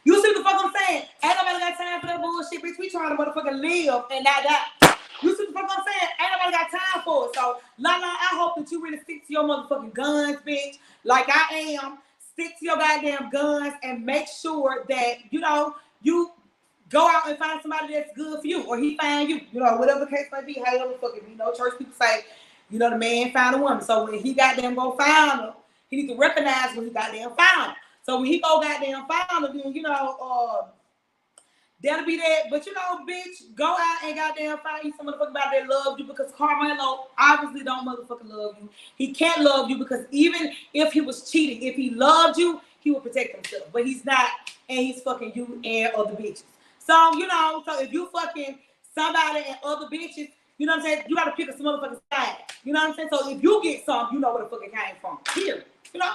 You see what the fuck I'm saying? Ain't nobody got time for that bullshit, bitch. We trying to motherfucking live and not die. You see what the fuck I'm saying? Ain't nobody got time for it. So, Lala, I hope that you really stick to your motherfucking guns, bitch. Like I am. Stick to your goddamn guns and make sure that, you know, you go out and find somebody that's good for you, or he find you. You know, whatever the case may be, however fucking, you know, church people say, you know, the man found a woman. So when he goddamn go find her, he need to recognize when he goddamn found her. So when he go goddamn find her, then, you know, that'll be that. But, you know, bitch, go out and goddamn find you some motherfucker about that love you, because Carmelo obviously don't motherfucking love you. He can't love you, because even if he was cheating, if he loved you, he would protect himself. But he's not, and he's fucking you and other bitches. So, you know, so if you fucking somebody and other bitches, you know what I'm saying, you gotta pick a motherfucking side. You know what I'm saying? So if you get some, you know where the fuck it came from. Here, you know?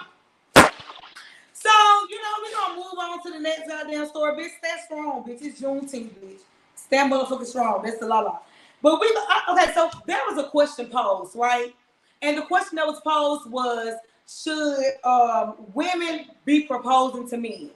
So, you know, we're gonna move on to the next goddamn story. Bitch, stay strong, bitch. It's Juneteenth, bitch. Stand motherfucking strong. That's the la. But okay, so there was a question posed, right? And the question that was posed was, should women be proposing to men?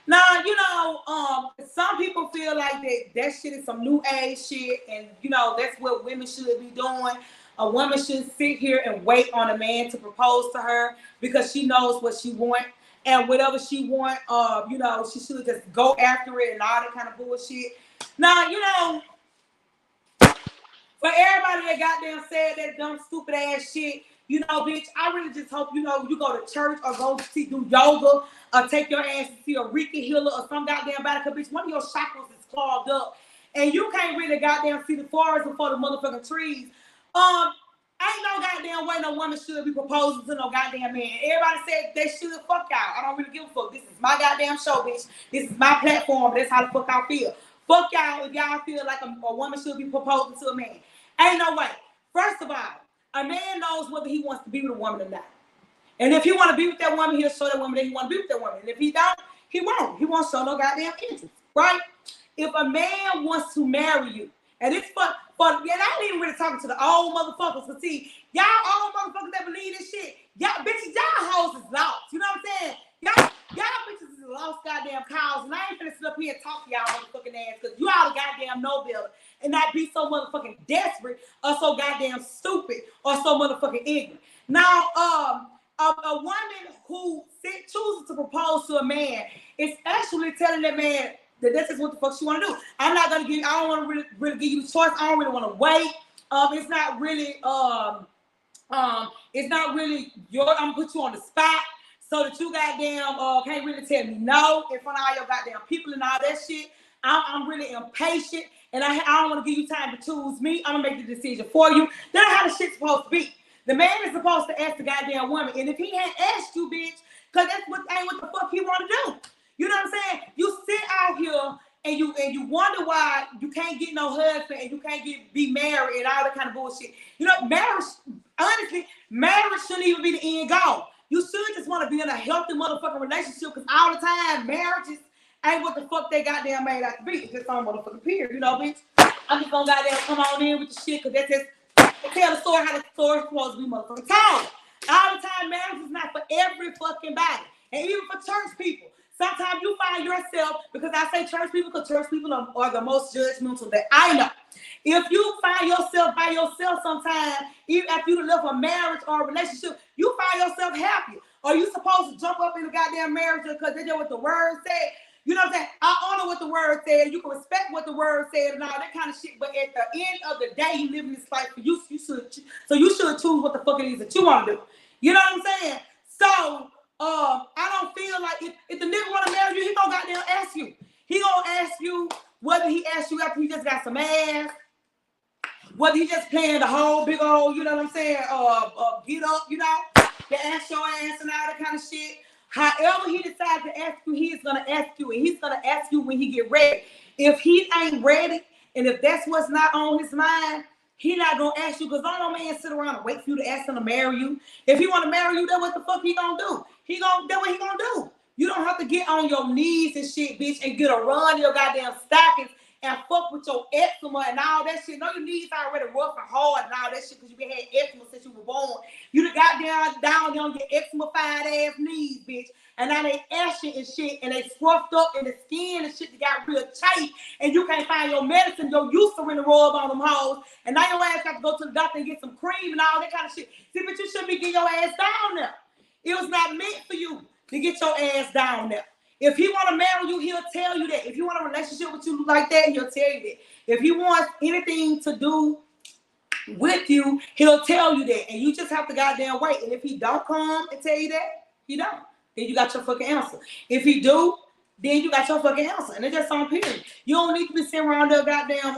Now, you know, some people feel like that shit is some new age shit, and, you know, that's what women should be doing. A woman should sit here and wait on a man to propose to her because she knows what she wants. And whatever she want, you know, she should just go after it and all that kind of bullshit. Now, you know, for everybody that goddamn said that dumb, stupid ass shit, you know, bitch, I really just hope, you know, you go to church or go do yoga or take your ass to see a Reiki healer or some goddamn body, because, bitch, one of your chakras is clogged up and you can't really goddamn see the forest before the motherfucking trees. Ain't no goddamn way no woman should be proposing to no goddamn man. Everybody said they should. Fuck y'all. I don't really give a fuck. This is my goddamn show, bitch. This is my platform. That's how the fuck I feel. Fuck y'all if y'all feel like a woman should be proposing to a man. Ain't no way. First of all, a man knows whether he wants to be with a woman or not. And if he want to be with that woman, he'll show that woman that he want to be with that woman. And if he don't, he won't. He won't show no goddamn interest, right? If a man wants to marry you, and it's but yeah, I ain't even really talking to the old motherfuckers. Cause see, y'all old motherfuckers that believe this shit, y'all bitches, y'all hoes is lost. You know what I'm saying? Y'all bitches is lost goddamn cows, and I ain't finna sit up here and talk to y'all motherfucking ass, cause you all goddamn know better, and not be so motherfucking desperate or so goddamn stupid or so motherfucking ignorant. Now, a woman who chooses to propose to a man is actually telling that man that this is what the fuck she want to do. I'm not gonna give. I don't want to really give you the choice. I don't really want to wait. It's not really. It's not really your. I'm gonna put you on the spot so that you goddamn can't really tell me no in front of all your goddamn people and all that shit. I'm really impatient, and I don't want to give you time to choose me. I'm gonna make the decision for you. That's how the shit's supposed to be. The man is supposed to ask the goddamn woman, and if he hadn't asked you, bitch, cause that's what the fuck he want to do. You know what I'm saying? You sit out here and you wonder why you can't get no husband and you can't be married and all that kind of bullshit. You know, marriage, honestly, marriage shouldn't even be the end goal. You should just want to be in a healthy motherfucking relationship, because all the time marriages ain't what the fuck they goddamn made out to be. It's just on motherfucking period, you know, bitch. I'm just gonna goddamn come on in with the shit, because that's just tell the story how the story's supposed to be motherfucking told. All the time marriage is not for every fucking body, and even for church people. Sometimes you find yourself, because I say church people, because church people are the most judgmental that I know. If you find yourself by yourself sometimes, even after you left a marriage or a relationship, you find yourself happy. Are you supposed to jump up in the goddamn marriage because that's what the word said? You know what I'm saying? I honor what the word said. You can respect what the word said and all that kind of shit. But at the end of the day, you live in this life for you. So you should choose what the fuck it is that you want to do. You know what I'm saying? So, I don't feel like if the nigga want to marry you, he gonna goddamn ask you. He gonna ask you whether he asked you after he just got some ass, whether he just playing the whole big old, you know what I'm saying, get up, you know, to ask your ass and all that kind of shit. However he decides to ask you, he's gonna ask you, and he's gonna ask you when he get ready. If he ain't ready, and if that's what's not on his mind, he not gonna ask you, because don't no man sit around and wait for you to ask him to marry you. If he want to marry you, then what the fuck he gonna do? That's what he gonna do. You don't have to get on your knees and shit, bitch, and get a run in your goddamn stockings and fuck with your eczema and all that shit. No, your knees already rough and hard and all that shit because you been had eczema since you were born. You done got down on your eczema-fied ass knees, bitch. And now they ashy and shit, and they scruffed up, and the skin and shit got real tight, and you can't find your medicine, your Eucerin to rub on them hoes, and now your ass got to go to the doctor and get some cream and all that kind of shit. See, but you shouldn't be getting your ass down there. It was not meant for you to get your ass down there. If he want to marry you, he'll tell you that. If he want a relationship with you like that, he'll tell you that. If he wants anything to do with you, he'll tell you that. And you just have to goddamn wait. And if he don't come and tell you that, he don't. Then you got your fucking answer. If he do, then you got your fucking answer. And it's just on period. You don't need to be sitting around there goddamn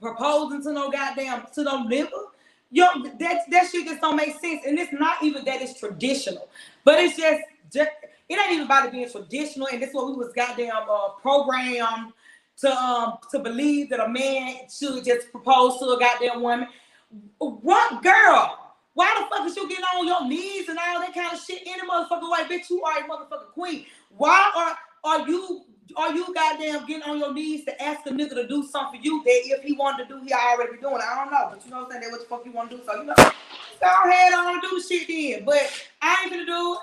proposing to no goddamn to no nigga. Yo, that shit just don't make sense. And it's not even that it's traditional. But it's just it ain't even about it being traditional. And this is what we was goddamn programmed to believe that a man should just propose to a goddamn woman. What girl? Why the fuck is you getting on your knees and all that kind of shit any motherfucking way? Bitch, you are a motherfucking queen. Why are you goddamn getting on your knees to ask a nigga to do something for you that if he wanted to do, he already be doing? I don't know, but you know what I'm saying? That's what the fuck you want to do. So, you know, go ahead on and do the shit then. But I ain't gonna do it.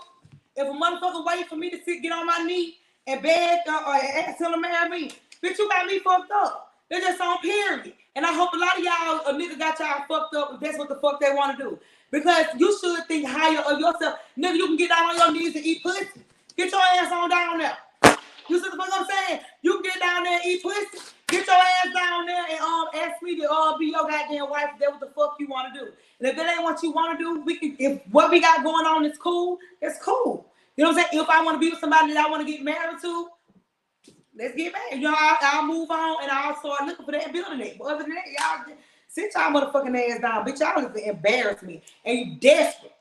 If a motherfucker wait for me to get on my knee and beg or ask him to marry me, bitch, you got me fucked up. They're just on period. And I hope a lot of y'all, a nigga got y'all fucked up if that's what the fuck they want to do. Because you should think higher of yourself. Nigga, you can get down on your knees and eat pussy. Get your ass on down there. You see what I'm saying? You can get down there and eat pussy. Get your ass down there and ask me to be your goddamn wife. That's what the fuck you want to do. And if that ain't what you want to do, we can. If what we got going on is cool, it's cool. You know what I'm saying? If I want to be with somebody that I want to get married to, let's get married. You know, I'll move on and I'll start looking for that building it. But other than that, y'all sit y'all motherfucking ass down. Bitch, y'all just embarrass me. And you desperate.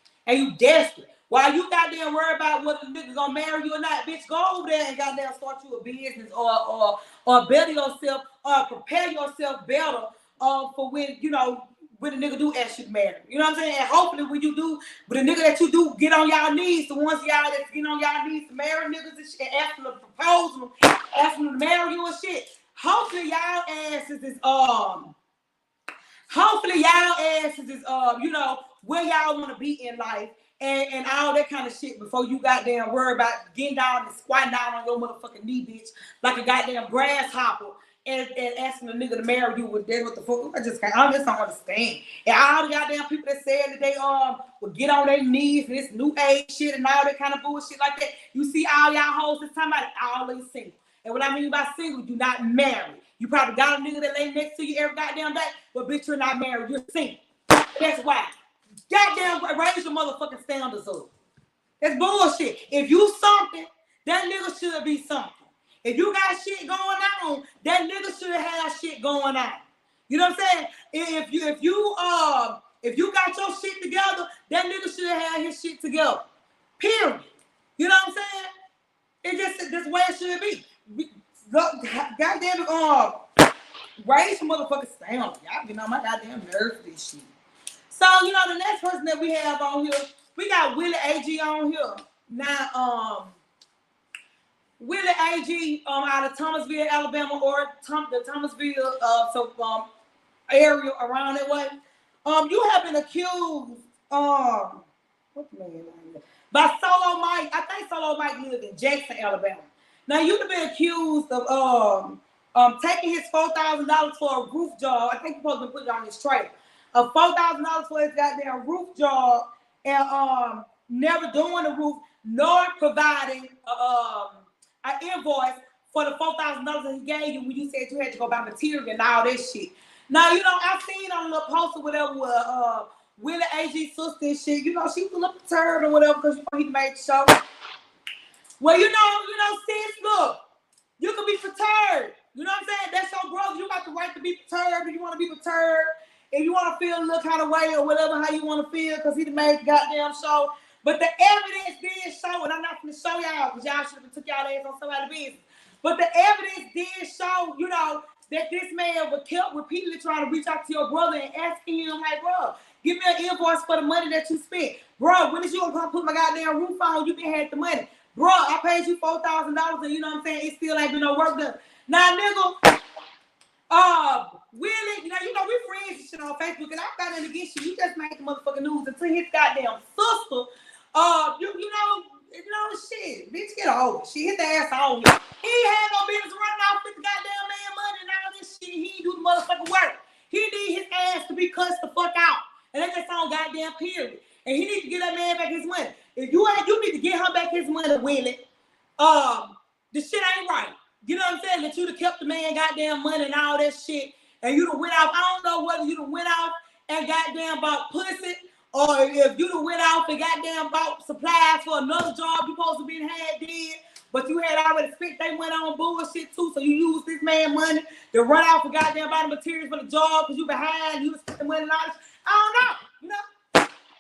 While you goddamn worry about whether the nigga gonna marry you or not, bitch, go over there and goddamn start you a business or better yourself or prepare yourself better for when, you know, when the nigga do ask you to marry. You know what I'm saying? And hopefully when you do, but the nigga that you do get on y'all knees, the ones y'all that's getting on y'all knees to marry niggas and shit, ask them to propose them, ask them to marry you and shit. Hopefully y'all asses is you know, where y'all want to be in life and all that kind of shit before you goddamn worry about getting down and squatting down on your motherfucking knee, bitch, like a goddamn grasshopper and asking a nigga to marry you with that. What the fuck? I just don't understand. And all the goddamn people that said that they would get on their knees and this new age shit and all that kind of bullshit like that. You see all y'all hoes this time about it, always single. And what I mean by single, you're not married. You probably got a nigga that lay next to you every goddamn day, but bitch, you're not married. You're single. That's why. Goddamn, raise your motherfucking standards up. That's bullshit. If you something, that nigga should be something. If you got shit going on, that nigga should have shit going on. You know what I'm saying? If you got your shit together, that nigga should have his shit together. Period. You know what I'm saying? It's just this way it should be. Goddamn it, raise your motherfucking standards. Y'all getting on my goddamn nerves for this shit. So, you know, the next person that we have on here, we got Willie AG on here. Now, Willie AG out of Thomasville, Alabama, or the Thomasville area around that way. You have been accused, what's the man name? By Solo Mike. I think Solo Mike lives in Jackson, Alabama. Now, you've been accused of taking his $4,000 for a roof job. I think you're supposed to put it on his trailer. Of $4,000 for his goddamn roof job and never doing the roof, nor providing an invoice for the $4,000 that he gave you when you said you had to go buy material and all that shit. Now, you know, I've seen on a little post or whatever with Willie AG's sister and shit. You know, she was a little perturbed or whatever because you know he made the show. Well, you know, sis, look, you can be perturbed. You know what I'm saying? That's your brother. You got the right to be perturbed if you want to be perturbed. If you want to feel a little kind of way or whatever, how you want to feel, because he made the goddamn show. But the evidence did show, and I'm not going to show y'all, because y'all should have took y'all ass on somebody's business. But the evidence did show, you know, that this man was kept repeatedly trying to reach out to your brother and asking him, like, bro, give me an invoice for the money that you spent. Bro, when is you going to come put my goddamn roof on? You been had the money. Bro, I paid you $4,000, and you know what I'm saying? It still ain't been no work done. Now, nigga, Willie, you know we friends and shit on Facebook, and I got nothing against you. You just make the motherfucking news until his goddamn sister, you know, shit, bitch, get over. She hit the ass on you. He had no business running off with the goddamn man money and all this shit. He ain't do the motherfucking work. He need his ass to be cussed the fuck out. And that's just on goddamn period. And he need to get that man back his money. If you need to get him back his money, Willie. The shit ain't right. You know what I'm saying? That you done kept the man goddamn money and all that shit. And you done went off. I don't know whether you done went off and goddamn bought pussy, or if you done went off and goddamn bought supplies for another job you supposed to be had did, but you had already spent, they went on bullshit too, so you used this man money to run out for goddamn buying materials for the job because you behind, you spent the money and all this. I don't know. You know?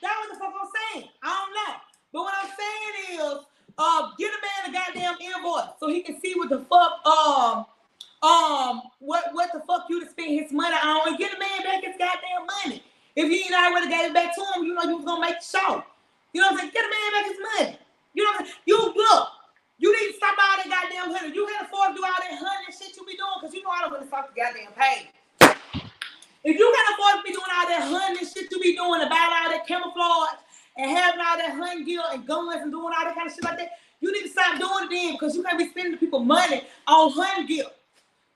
That's what the fuck I'm saying. I don't know. But what I'm saying is, get a man a goddamn invoice so he can see what the fuck, what the fuck you to spend his money on, and get a man back his goddamn money. If he ain't already gave it back to him, you know you was gonna make the show. You know what I'm saying? Get a man back his money. You know what I'm saying? You look, you need to stop all that goddamn hunting. You can't afford to do all that hunting shit you be doing, because you know I don't want to stop the goddamn pay. If you can't afford to be doing all that hunting shit you be doing, about all that camouflage and having all that hunting gear and guns and doing all that kind of shit like that, you need to stop doing it then, because you can't be spending people money on hunting gear.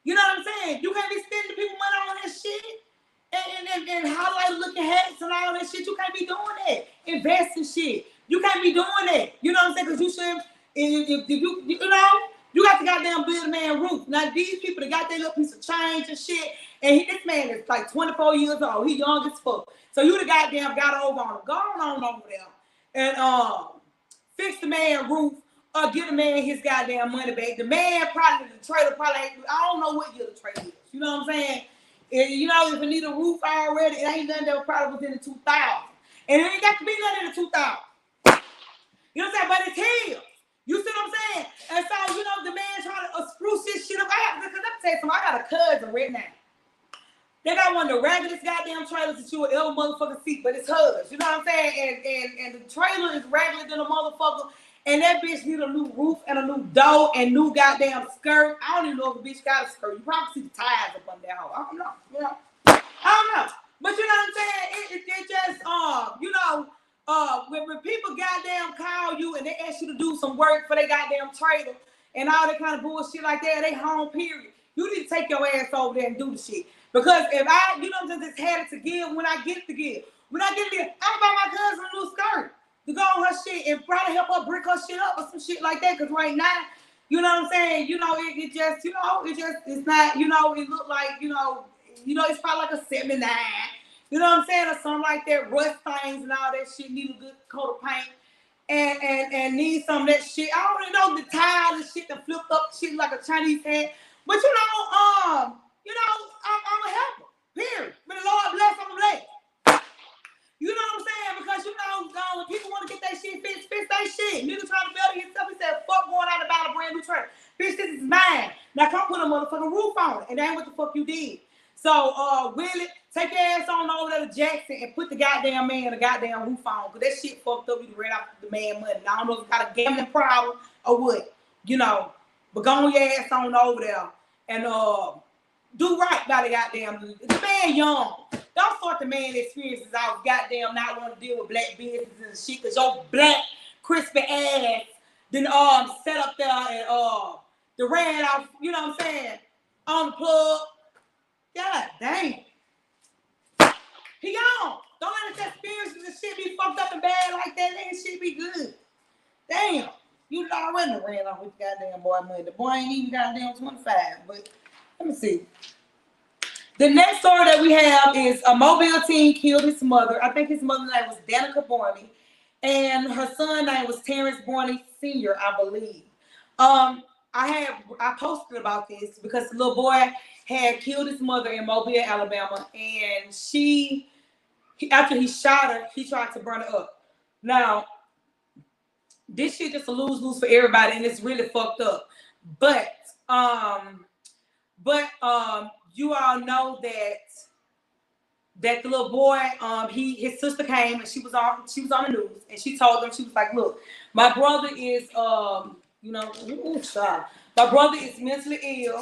You know what I'm saying? You can't be spending people money on that shit. And highlight looking hats and all that shit. You can't be doing that. Invest in shit. You can't be doing that. You know what I'm saying? Because you should, if you know, you got to goddamn build a man roof. Now these people that got their little piece of change and shit, and this man is like 24 years old. He young as fuck. So you the goddamn got over on him. Go on over there and fix the man roof, or get a man his goddamn money back. The man probably, the trailer probably ain't, I don't know what year the trailer is. You know what I'm saying? You know, if it need a roof already, it ain't nothing that probably was in the 2000s. And it ain't got to be nothing in the 2000s. You know what I'm saying? But it's here. You see what I'm saying? And so, you know, the man trying to spruce this shit up. Because let me tell you something, I got a cousin right now. They got one of the raggedest goddamn trailers that you will ever motherfucking see, but it's hers. You know what I'm saying? And the trailer is raggeder than a motherfucker. And that bitch need a new roof and a new door and new goddamn skirt. I don't even know if the bitch got a skirt. You probably see the ties up on that hoe. I don't know. You know? I don't know. But you know what I'm saying? It just, you know, when people goddamn call you and they ask you to do some work for their goddamn trailer and all that kind of bullshit like that, they home period. You need to take your ass over there and do the shit. Because if I, you know, just had it to give when I get it to give. When I get it to give, I'm buy my cousin a new skirt to go on her shit and probably help her brick her shit up or some shit like that. Because right now, you know what I'm saying? You know, it just, you know, it's not, you know, it look like, you know, it's probably like a 79. You know what I'm saying? Or something like that. Rust things and all that shit. Need a good coat of paint. And need some of that shit. I don't even know the tires and shit that flipped up shit like a Chinese head. But you know, I'm a helper. Period. May the Lord bless, I'm blessed. You know what I'm saying? Because you know, when people want to get that shit fixed, fix that shit. Nigga trying to better himself. He said, fuck going out and buy a brand new trailer. Bitch, this is mine. Now come put a motherfucking roof on it. And that ain't what the fuck you did. So, Willie, take your ass on over there to Jackson and put the goddamn man a goddamn roof on. Because that shit fucked up. You ran out the man money. Now, I don't know if you got a gambling problem or what. You know. But go on your ass on over there and do right by the goddamn. The man young. Don't sort the man experiences out goddamn not want to deal with black businesses and shit, because your black crispy ass then set up there and the ran off, you know what I'm saying, on the plug. God damn. He gone. Don't let his experiences and shit be fucked up and bad like that. Let his shit be good. Damn. You already ran off with the goddamn boy money. The boy ain't even goddamn 25. But let me see. The next story that we have is a Mobile teen killed his mother. I think his mother's name was Danica Borney, and her son's name was Terrence Borney Sr., I believe. I posted about this because the little boy had killed his mother in Mobile, Alabama, and after he shot her, he tried to burn her up. Now, this shit just a lose-lose for everybody, and it's really fucked up. But you all know that the little boy, his sister came and she was on the news, and she told them, she was like, look, my brother is my brother is mentally ill,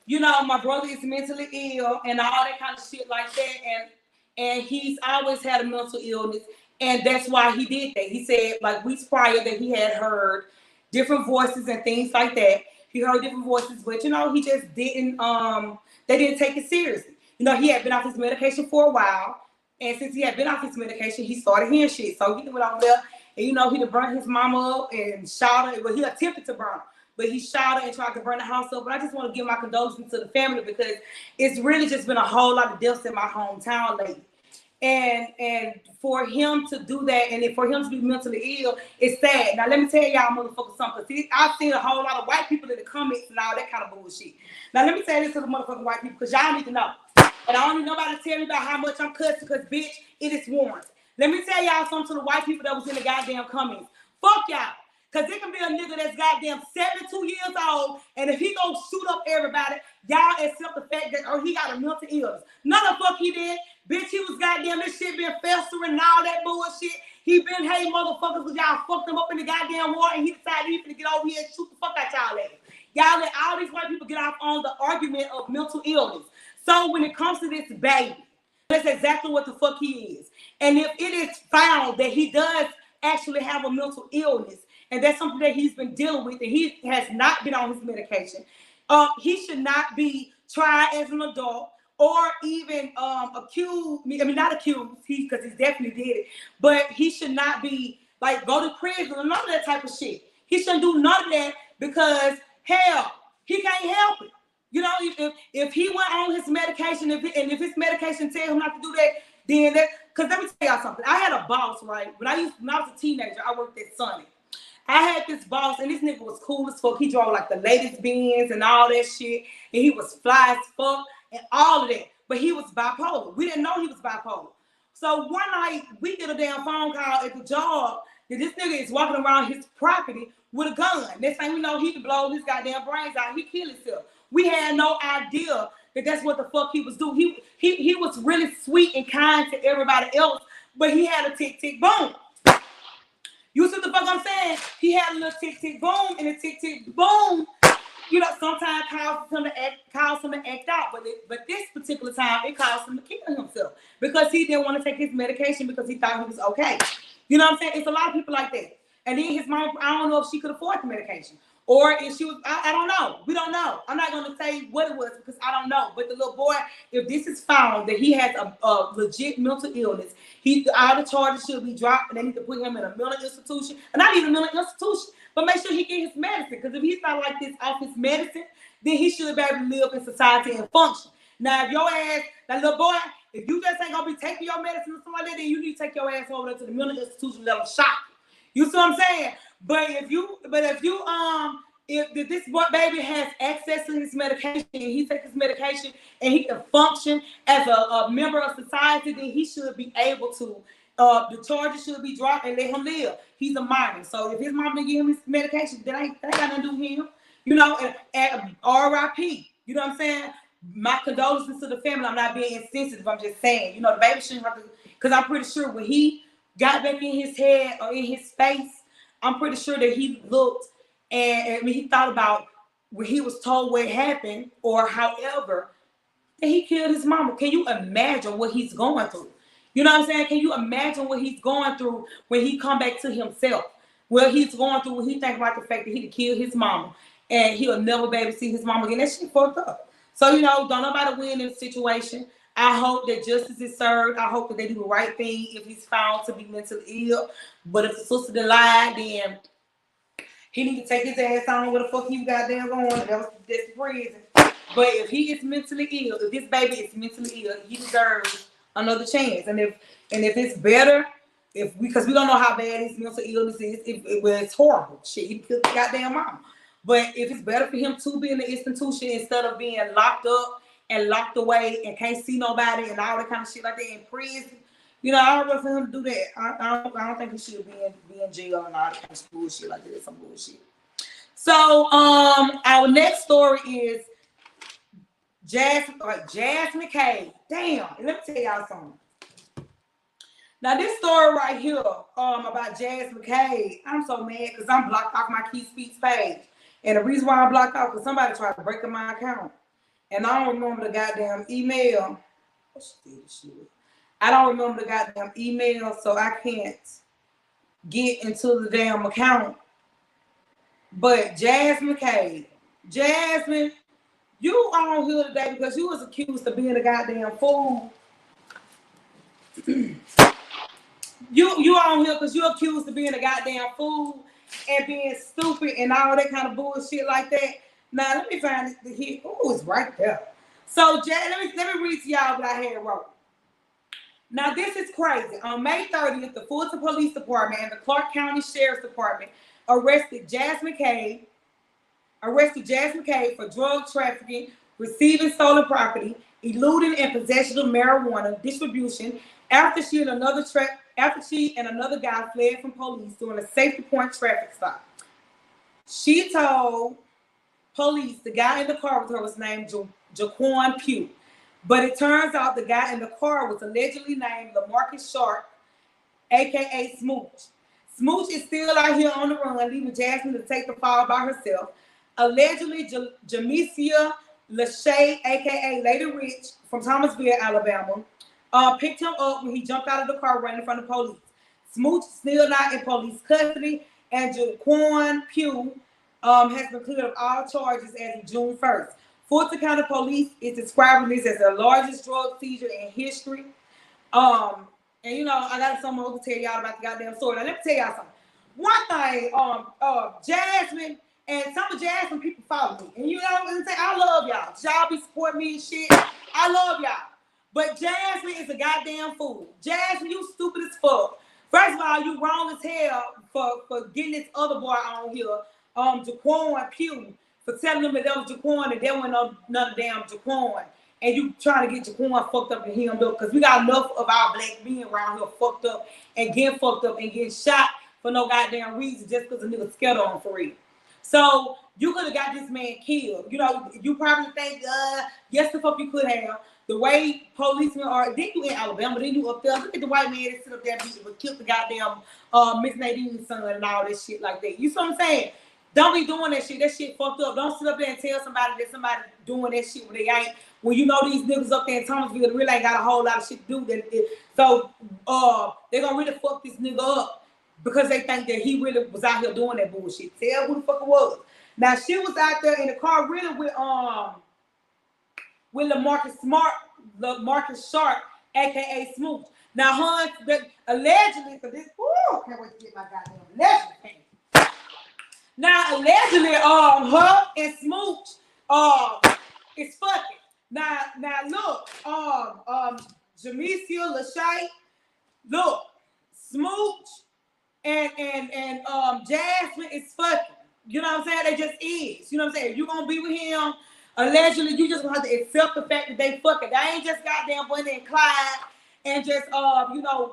you know, my brother is mentally ill and all that kind of shit like that. And he's always had a mental illness. And that's why he did that. He said, like, weeks prior that he had heard different voices and things like that. He heard different voices, but, you know, he just didn't, they didn't take it seriously. You know, he had been off his medication for a while. And since he had been off his medication, he started hearing shit. So he went over there and, you know, he burned his mama up and shot her. Well, he attempted to burn her, but he shot her and tried to burn the house up. But I just want to give my condolences to the family because it's really just been a whole lot of deaths in my hometown lately. And for him to do that and for him to be mentally ill, it's sad. Now, let me tell y'all motherfuckers something. See, I've seen a whole lot of white people in the comments and all that kind of bullshit. Now, let me tell this to the motherfucking white people because y'all need to know. And I don't need nobody to tell me about how much I'm cussing because, bitch, it is warranted. Let me tell y'all something to the white people that was in the goddamn comments. Fuck y'all. Because it can be a nigga that's goddamn 72 years old, and if he gonna shoot up everybody, y'all accept the fact that, oh, he got a mental illness. No, the fuck he did. Bitch, he was goddamn, this shit been festering and all that bullshit. He been hating motherfuckers because y'all fucked him up in the goddamn war, and he decided he finna get over here and shoot the fuck out y'all ass. Y'all let all these white people get off on the argument of mental illness. So when it comes to this baby, that's exactly what the fuck he is. And if it is found that he does actually have a mental illness, and that's something that he's been dealing with, and he has not been on his medication, he should not be tried as an adult or even accused. I mean, not accused, because he definitely did it, but he should not be, like, go to prison or none of that type of shit. He shouldn't do none of that because, hell, he can't help it. You know, if he went on his medication, if his medication tells him not to do that, then that, because let me tell y'all something. I had a boss, right? When I was a teenager, I worked at Sonic. I had this boss, and this nigga was cool as fuck. He drove like the latest Benz and all that shit, and he was fly as fuck and all of that. But he was bipolar. We didn't know he was bipolar. So one night, we get a damn phone call at the job that this nigga is walking around his property with a gun. Next thing we know, he could blow his goddamn brains out. He killed himself. We had no idea that that's what the fuck he was doing. He was really sweet and kind to everybody else, but he had a tick, boom. You see what the fuck I'm saying? He had a little tick, boom, and a tick, boom. You know, sometimes causes him to act out, but this particular time, it caused him to kill himself because he didn't want to take his medication because he thought he was okay. You know what I'm saying? It's a lot of people like that. And then his mom, I don't know if she could afford the medication. Or if she was, I don't know. We don't know. I'm not going to say what it was because I don't know. But the little boy, if this is found that he has a legit mental illness, all the charges should be dropped and they need to put him in a mental institution. And not even a mental institution, but make sure he get his medicine. Because if he's not like this off his medicine, then he should be able to live in society and function. Now, if your ass, that little boy, if you just ain't going to be taking your medicine or something like that, then you need to take your ass over there to the mental institution, let them shock you. You see what I'm saying? But if this boy baby has access to his medication and he takes his medication and he can function as a member of society, then he should be able to. The charges should be dropped and let him live. He's a minor, so if his mom didn't give him his medication, that ain't got nothing to do with him. You know, and R.I.P. You know what I'm saying? My condolences to the family. I'm not being insensitive. I'm just saying, you know, the baby shouldn't have to, because I'm pretty sure when he got back in his head or in his face, I'm pretty sure that he looked and he thought about when he was told what happened or however, that he killed his mama. Can you imagine what he's going through? You know what I'm saying? Can you imagine what he's going through when he come back to himself? Well, he's going through when he think about the fact that he killed his mama and he'll never be able to see his mama again. That shit fucked up. So, you know, don't nobody win in the situation. I hope that justice is served. I hope that they do the right thing if he's found to be mentally ill. But if the sister did lie, then he need to take his ass on where the fuck he goddamn going. That's the prison. But if he is mentally ill, if this baby is mentally ill, he deserves another chance. And if it's better, because we don't know how bad his mental illness is, it's horrible. Shit, he killed the goddamn mama. But if it's better for him to be in the institution instead of being locked up and locked away and can't see nobody and all that kind of shit like that in prison, you know, I would rather for him to do that. I don't think he should be in jail and all that kind of bullshit like that. Some bullshit. So our next story is Jasmine McKay. Damn, let me tell y'all something. Now this story right here about Jasmine McKay, I'm so mad because I'm blocked off my Key Speaks page. And the reason why I blocked off because somebody tried to break in my account. And I don't remember the goddamn email. I don't remember the goddamn email, so I can't get into the damn account. But Jasmine K, Jasmine, you on here today because you was accused of being a goddamn fool. You on here because you accused of being a goddamn fool and being stupid and all that kind of bullshit like that. Now let me find the hit. Oh, it's right there. So let me read to y'all what I had wrote. Now this is crazy. On May 30th, the Fulton Police Department and the Clark County Sheriff's Department arrested Jasmine K for drug trafficking, receiving stolen property, eluding and possession of marijuana, distribution, after she and another guy fled from police during a safety point traffic stop. She told police the guy in the car with her was named Jaquan Pugh, but it turns out the guy in the car was allegedly named LaMarcus Sharp, aka Smooch. Smooch is still out here on the run, leaving Jasmine to take the fall by herself. Allegedly, Jamesia Lachey, aka Lady Rich, from Thomasville, Alabama, picked him up when he jumped out of the car running from the police. Smooch still not in police custody, and Jaquan Pugh has been cleared of all charges as of June 1st. Fulton County Police is describing this as the largest drug seizure in history. And you know, I got some more to tell y'all about the goddamn story. Now let me tell y'all something. One thing, Jasmine and some of Jasmine people follow me, and you know what I'm saying. I love y'all. Y'all be supporting me and shit. I love y'all. But Jasmine is a goddamn fool. Jasmine, you stupid as fuck. First of all, you wrong as hell for getting this other boy on here, Jaquan Pugh, for telling him that was Jaquan and there wasn't none damn Jaquan. And you trying to get Jaquan fucked up and hemmed up, because we got enough of our black men around here fucked up and getting fucked up and getting shot for no goddamn reason just because a nigga scared on for real. So you could have got this man killed. You know, you probably think, yes, the fuck you could have. The way policemen are, then you in Alabama, then you up there. Look at the white man that sit up there and killed the goddamn Miss Nadine's son and all that shit like that. You see what I'm saying? Don't be doing that shit. That shit fucked up. Don't sit up there and tell somebody that somebody doing that shit when they ain't. When you know these niggas up there in Thomasville really ain't got a whole lot of shit to do. So they gonna really fuck this nigga up because they think that he really was out here doing that bullshit. Tell who the fuck it was. Now she was out there in the car really with LaMarcus Sharp, aka Smooch. Now Hunt, allegedly for this, can't wait to get my goddamn allegedly thing. Now allegedly, her and Smooch, is fucking. Now look, Jamesia Lachey, look, Smooch and Jasmine is fucking. You know what I'm saying? They just is. You know what I'm saying? If you gonna be with him, allegedly, you just gonna have to accept the fact that they fucking. They ain't just goddamn Bonnie and Clyde and just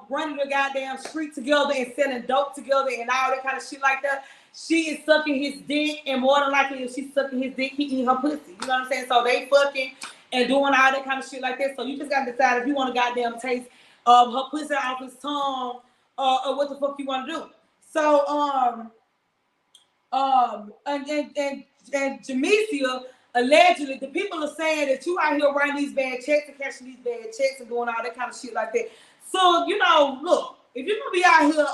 running the goddamn street together and selling dope together and all that kind of shit like that. She is sucking his dick, and more than likely, if she's sucking his dick, he eating her pussy. You know what I'm saying? So they fucking and doing all that kind of shit like that. So you just gotta decide if you want to goddamn taste of her pussy off his tongue, or what the fuck you want to do. So and Jamesia, allegedly, the people are saying that you out here writing these bad checks and cashing these bad checks and doing all that kind of shit like that. So you know, look, if you're gonna be out here,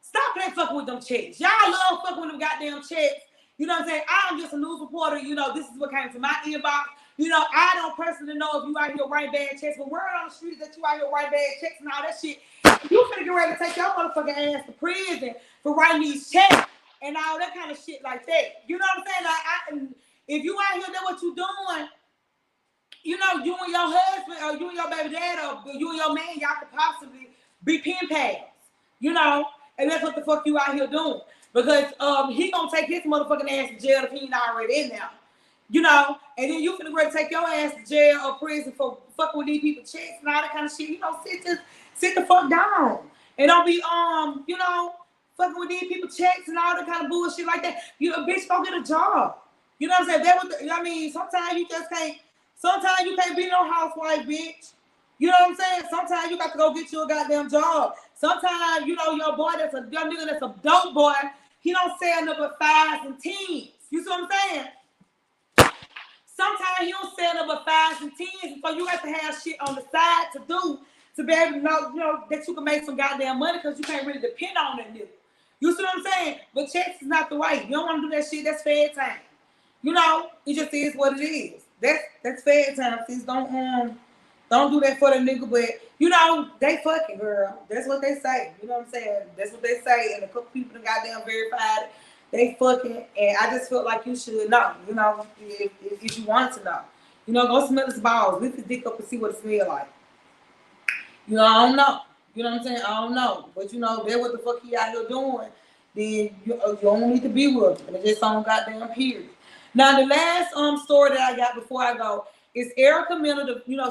stop playing fucking with them checks. Y'all love fucking with them goddamn checks. You know what I'm saying? I'm just a news reporter. You know, this is what came to my inbox. You know, I don't personally know if you out here writing bad checks, but word on the street that you out here writing bad checks and all that shit. You finna get ready to take your motherfucking ass to prison for writing these checks and all that kind of shit like that. You know what I'm saying? Like, if you out here know what you doing, you know, you and your husband or you and your baby dad or you and your man, y'all could possibly be pen pals. You know? And that's what the fuck you out here doing. Because he gonna take his motherfucking ass to jail if he ain't already in there. You know? And then you finna go take your ass to jail or prison for fucking with these people checks and all that kind of shit. You know, sit the fuck down. And don't be you know, fucking with these people checks and all that kind of bullshit like that. You a bitch go get a job. You know what I'm saying? I mean, sometimes you can't be no housewife, bitch. You know what I'm saying? Sometimes you got to go get you a goddamn job. Sometimes, you know, your boy that's a young nigga that's a dope boy, he don't sell number 5s and 10s. You see what I'm saying? sometimes you don't set up a 5s and 10s, so you have to have shit on the side to do to be able to know, that you can make some goddamn money because you can't really depend on that nigga. You see what I'm saying? But checks is not the way. You don't want to do that shit. That's fair time. It just is what it is. That's fair time. Sis, don't do that for the nigga. But they fucking, girl. That's what they say. You know what I'm saying? That's what they say. And a couple people that goddamn verified it. They fucking, and I just felt like you should know. If you want to know. Go smell his balls. Lift his dick up and see what it smells like. I don't know. You know what I'm saying? I don't know. But that's what the fuck he out here doing. Then you don't need to be with him. And it's just on goddamn period. Now the last story that I got before I go is Erica Mena.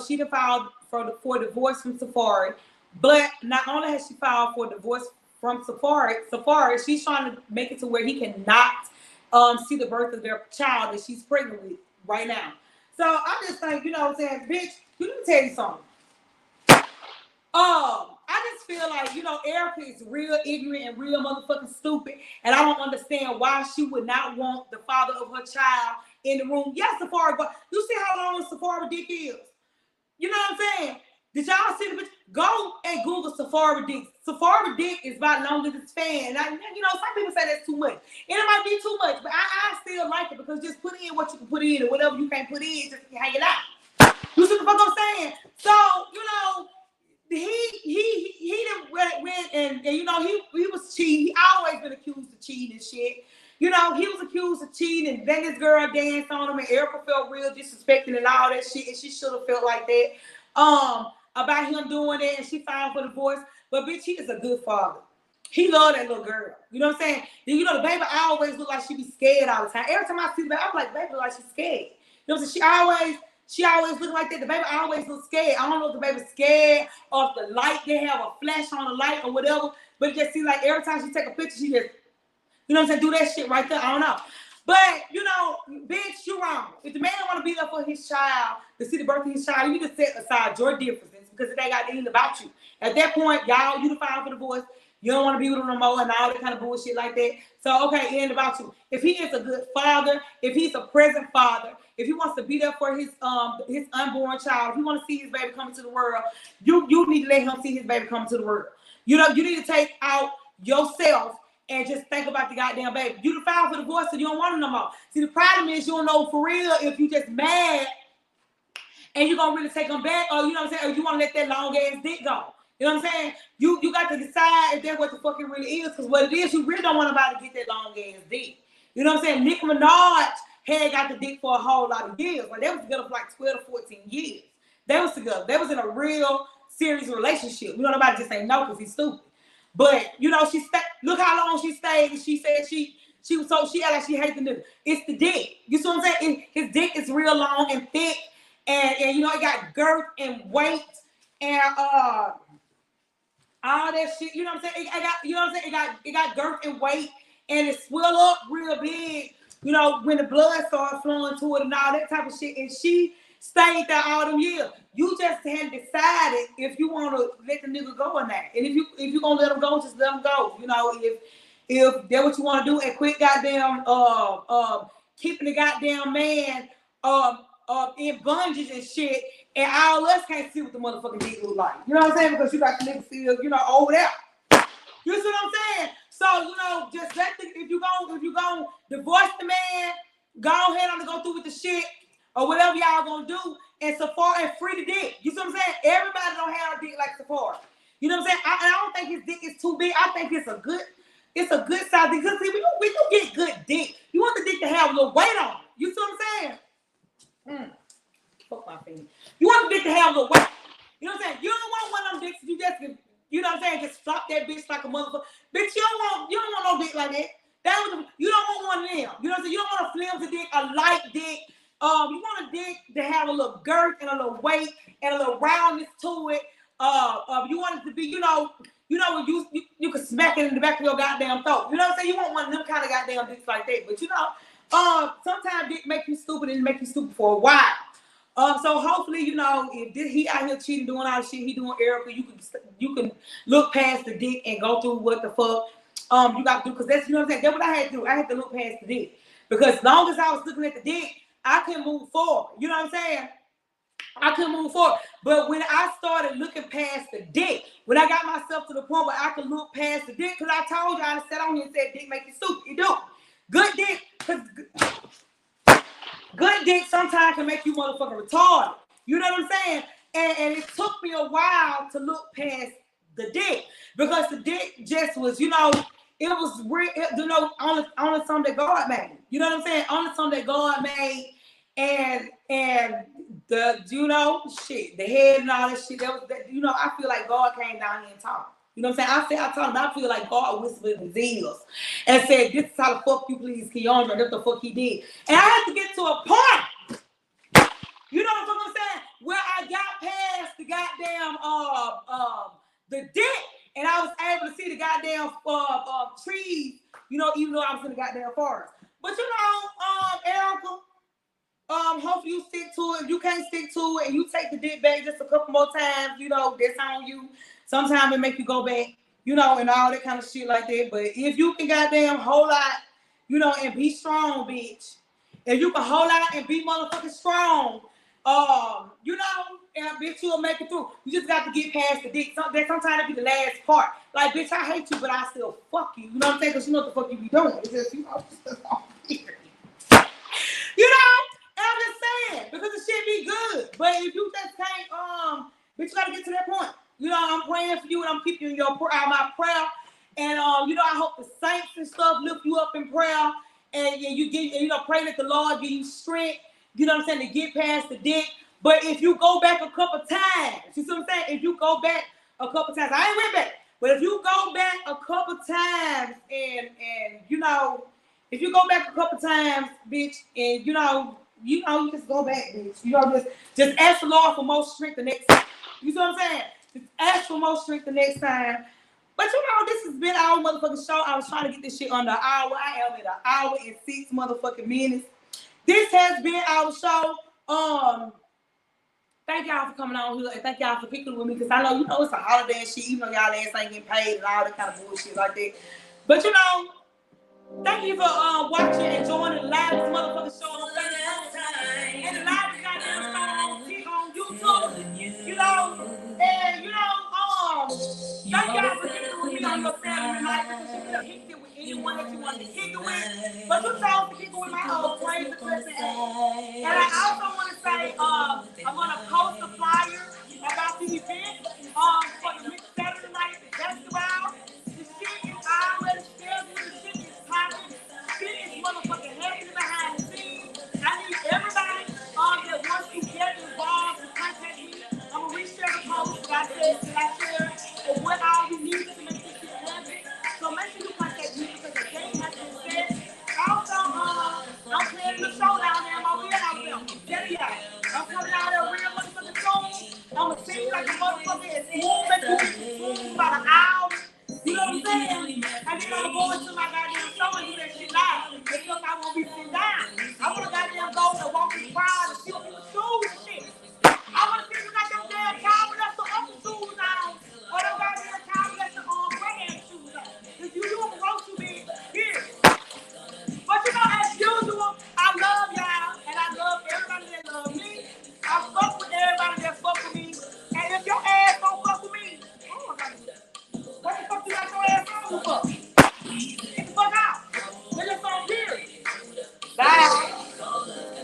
She filed for divorce from Safari, but not only has she filed for divorce from Safari, she's trying to make it to where he cannot see the birth of their child that she's pregnant with right now. So I just think, what I'm saying, bitch, let me tell you something. I just feel like, Erica is real ignorant and real motherfucking stupid, and I don't understand why she would not want the father of her child in the room. Yes, Safari, but you see how long Safari dick is? You know what I'm saying? Did y'all see the bitch? Go and Google Safari dick. Safari dick is about long as it's fan. Some people say that's too much. And it might be too much, but I still like it because just put in what you can put in, and whatever you can't put in, just hang it out. You see what the fuck I'm saying? So, he done went and he was cheating. He always been accused of cheating and shit. He was accused of cheating, and then this girl danced on him, and Erica felt real disrespected and all that shit, and she should have felt like that about him doing that, and she filed for divorce. But bitch, he is a good father. He loved that little girl. You know what I'm saying? Then the baby always look like she be scared all the time. Every time I see the baby, I'm like, baby look like she's scared. You know what I'm saying? She always look like that. The baby always look scared. I don't know if the baby's scared or if the light, they have a flash on the light or whatever. But it just seems like every time she take a picture, she just, do that shit right there. I don't know. But, bitch, you wrong. If the man want to be there for his child, to see the birth of his child, you need to set aside your differences because it ain't got anything about you. At that point, y'all, you filed for divorce. You don't want to be with him no more and all that kind of bullshit like that. So, okay, it ain't about you. If he is a good father, if he's a present father, if he wants to be there for his unborn child, if he want to see his baby coming to the world, you need to let him see his baby coming to the world. You need to take out yourself and just think about the goddamn baby. You filed for divorce, so you don't want him no more. See, the problem is you don't know for real if you just mad and you're gonna really take him back, or or you want to let that long ass dick go. You know what I'm saying? You got to decide if that's what the fuck it really is, because what it is, you really don't want nobody to get that long ass dick. You know what I'm saying? Nicki Minaj had got the dick for a whole lot of years. Like, they was together for like 12 to 14 years. They was together. They was in a real serious relationship. Nobody just ain't know because he's stupid. But she stayed. Look how long she stayed, and she said she was so she acted like she hated the nigga. It's the dick. You see what I'm saying? His dick is real long and thick, and it got girth and weight and all that shit. You know what I'm saying? It got girth and weight, and it swell up real big. When the blood started flowing to it and all that type of shit. And she stayed there all them years. You just hadn't decided if you want to let the nigga go or not. And if you gonna let him go, just let him go. If that's what you want to do, and quit goddamn keeping the goddamn man in bungees and shit, and all us can't see what the motherfucking dick look like. You know what I'm saying? Because you got the nigga still, over there. You see what I'm saying? So, just let if you gonna divorce the man, go ahead and go through with the shit or whatever y'all gonna do, and Safari and free the dick. You see what I'm saying? Everybody don't have a dick like Safari. You know what I'm saying? I don't think his dick is too big. I think it's a good size dick. Because see, we do get good dick. You want the dick to have a little weight on it. You see what I'm saying? Fuck my finger. You want the dick to have a little weight. You know what I'm saying? You don't want one of them dicks you just can, you know what I'm saying, just flop that bitch like a motherfucker. Bitch, you don't want no dick like that. You don't want one of them. You know what I'm saying? You don't want a flimsy dick, a light dick. You want a dick to have a little girth and a little weight and a little roundness to it. You want it to be, you can smack it in the back of your goddamn throat. You know what I'm saying? You want one of them kind of goddamn dicks like that. But sometimes dick make you stupid and make you stupid for a while. So hopefully, if he out here cheating, doing all the shit he doing, Erica, you can look past the dick and go through what the fuck you got to do, because that's, what I'm saying. That's what I had to do. I had to look past the dick, because as long as I was looking at the dick, I couldn't move forward. You know what I'm saying? I couldn't move forward. But when I started looking past the dick, when I got myself to the point where I could look past the dick, because I told y'all, I sat on here and said dick make you stupid. You do. Good dick, because good dick sometimes can make you motherfucking retarded. You know what I'm saying? And it took me a while to look past the dick, because the dick just was, you know, it was real, you know, on something that God made. You know what I'm saying? On something that God made, and the, you know, shit, the head and all that shit. That was, that, you know, I feel like God came down here and talked. You know what I'm saying? I told him, I feel like God whispered in his ears and said, "This is how the fuck you please Keandra." That's the fuck he did. And I had to get to a point. You know what I'm saying? Where I got past the goddamn the dick, and I was able to see the goddamn trees. You know, even though I was in the goddamn forest. But you know, Erica, hopefully you stick to it. If you can't stick to it and you take the dick back just a couple more times, you know, that's on you. Sometimes it make you go back, you know, and all that kind of shit like that. But if you can goddamn hold out, you know, and be strong, bitch. If you can hold out and be motherfucking strong, you know, and bitch, you'll make it through. You just got to get past the dick. Sometimes it be the last part. Like, bitch, I hate you, but I still fuck you. You know what I'm saying? Because you know what the fuck you be doing. It's just, you know, you know, and I'm just saying, because the shit be good. But if you just can't, bitch, you gotta get to that point. You know, I'm praying for you, and I'm keeping you in my prayer. And you know, I hope the saints and stuff lift you up in prayer, and you get, you know, pray that the Lord give you strength. You know what I'm saying, to get past the dick. But if you go back a couple times, you see what I'm saying? If you go back a couple times, I ain't went back, but if you go back a couple times, and you know, if you go back a couple times, bitch, and you know, you just go back, bitch. You know, just ask the Lord for more strength the next time. You see what I'm saying? Just ask for more strength the next time. But you know, this has been our motherfucking show. I was trying to get this shit under an hour. I am at 1 hour and 6 motherfucking minutes. This has been our show. Thank y'all for coming on here, and thank y'all for kicking with me, because I know, you know, it's a holiday and shit, even though y'all ass ain't getting paid and all that kind of bullshit like that. But you know, thank you for watching and joining the live motherfucking show on Facebook. And the live is got on YouTube. You know, and you know, thank y'all for kicking with me on your Saturday night, because you could have kicked it with anyone that you wanted to kick it with. But you chose to kick it with my old crazy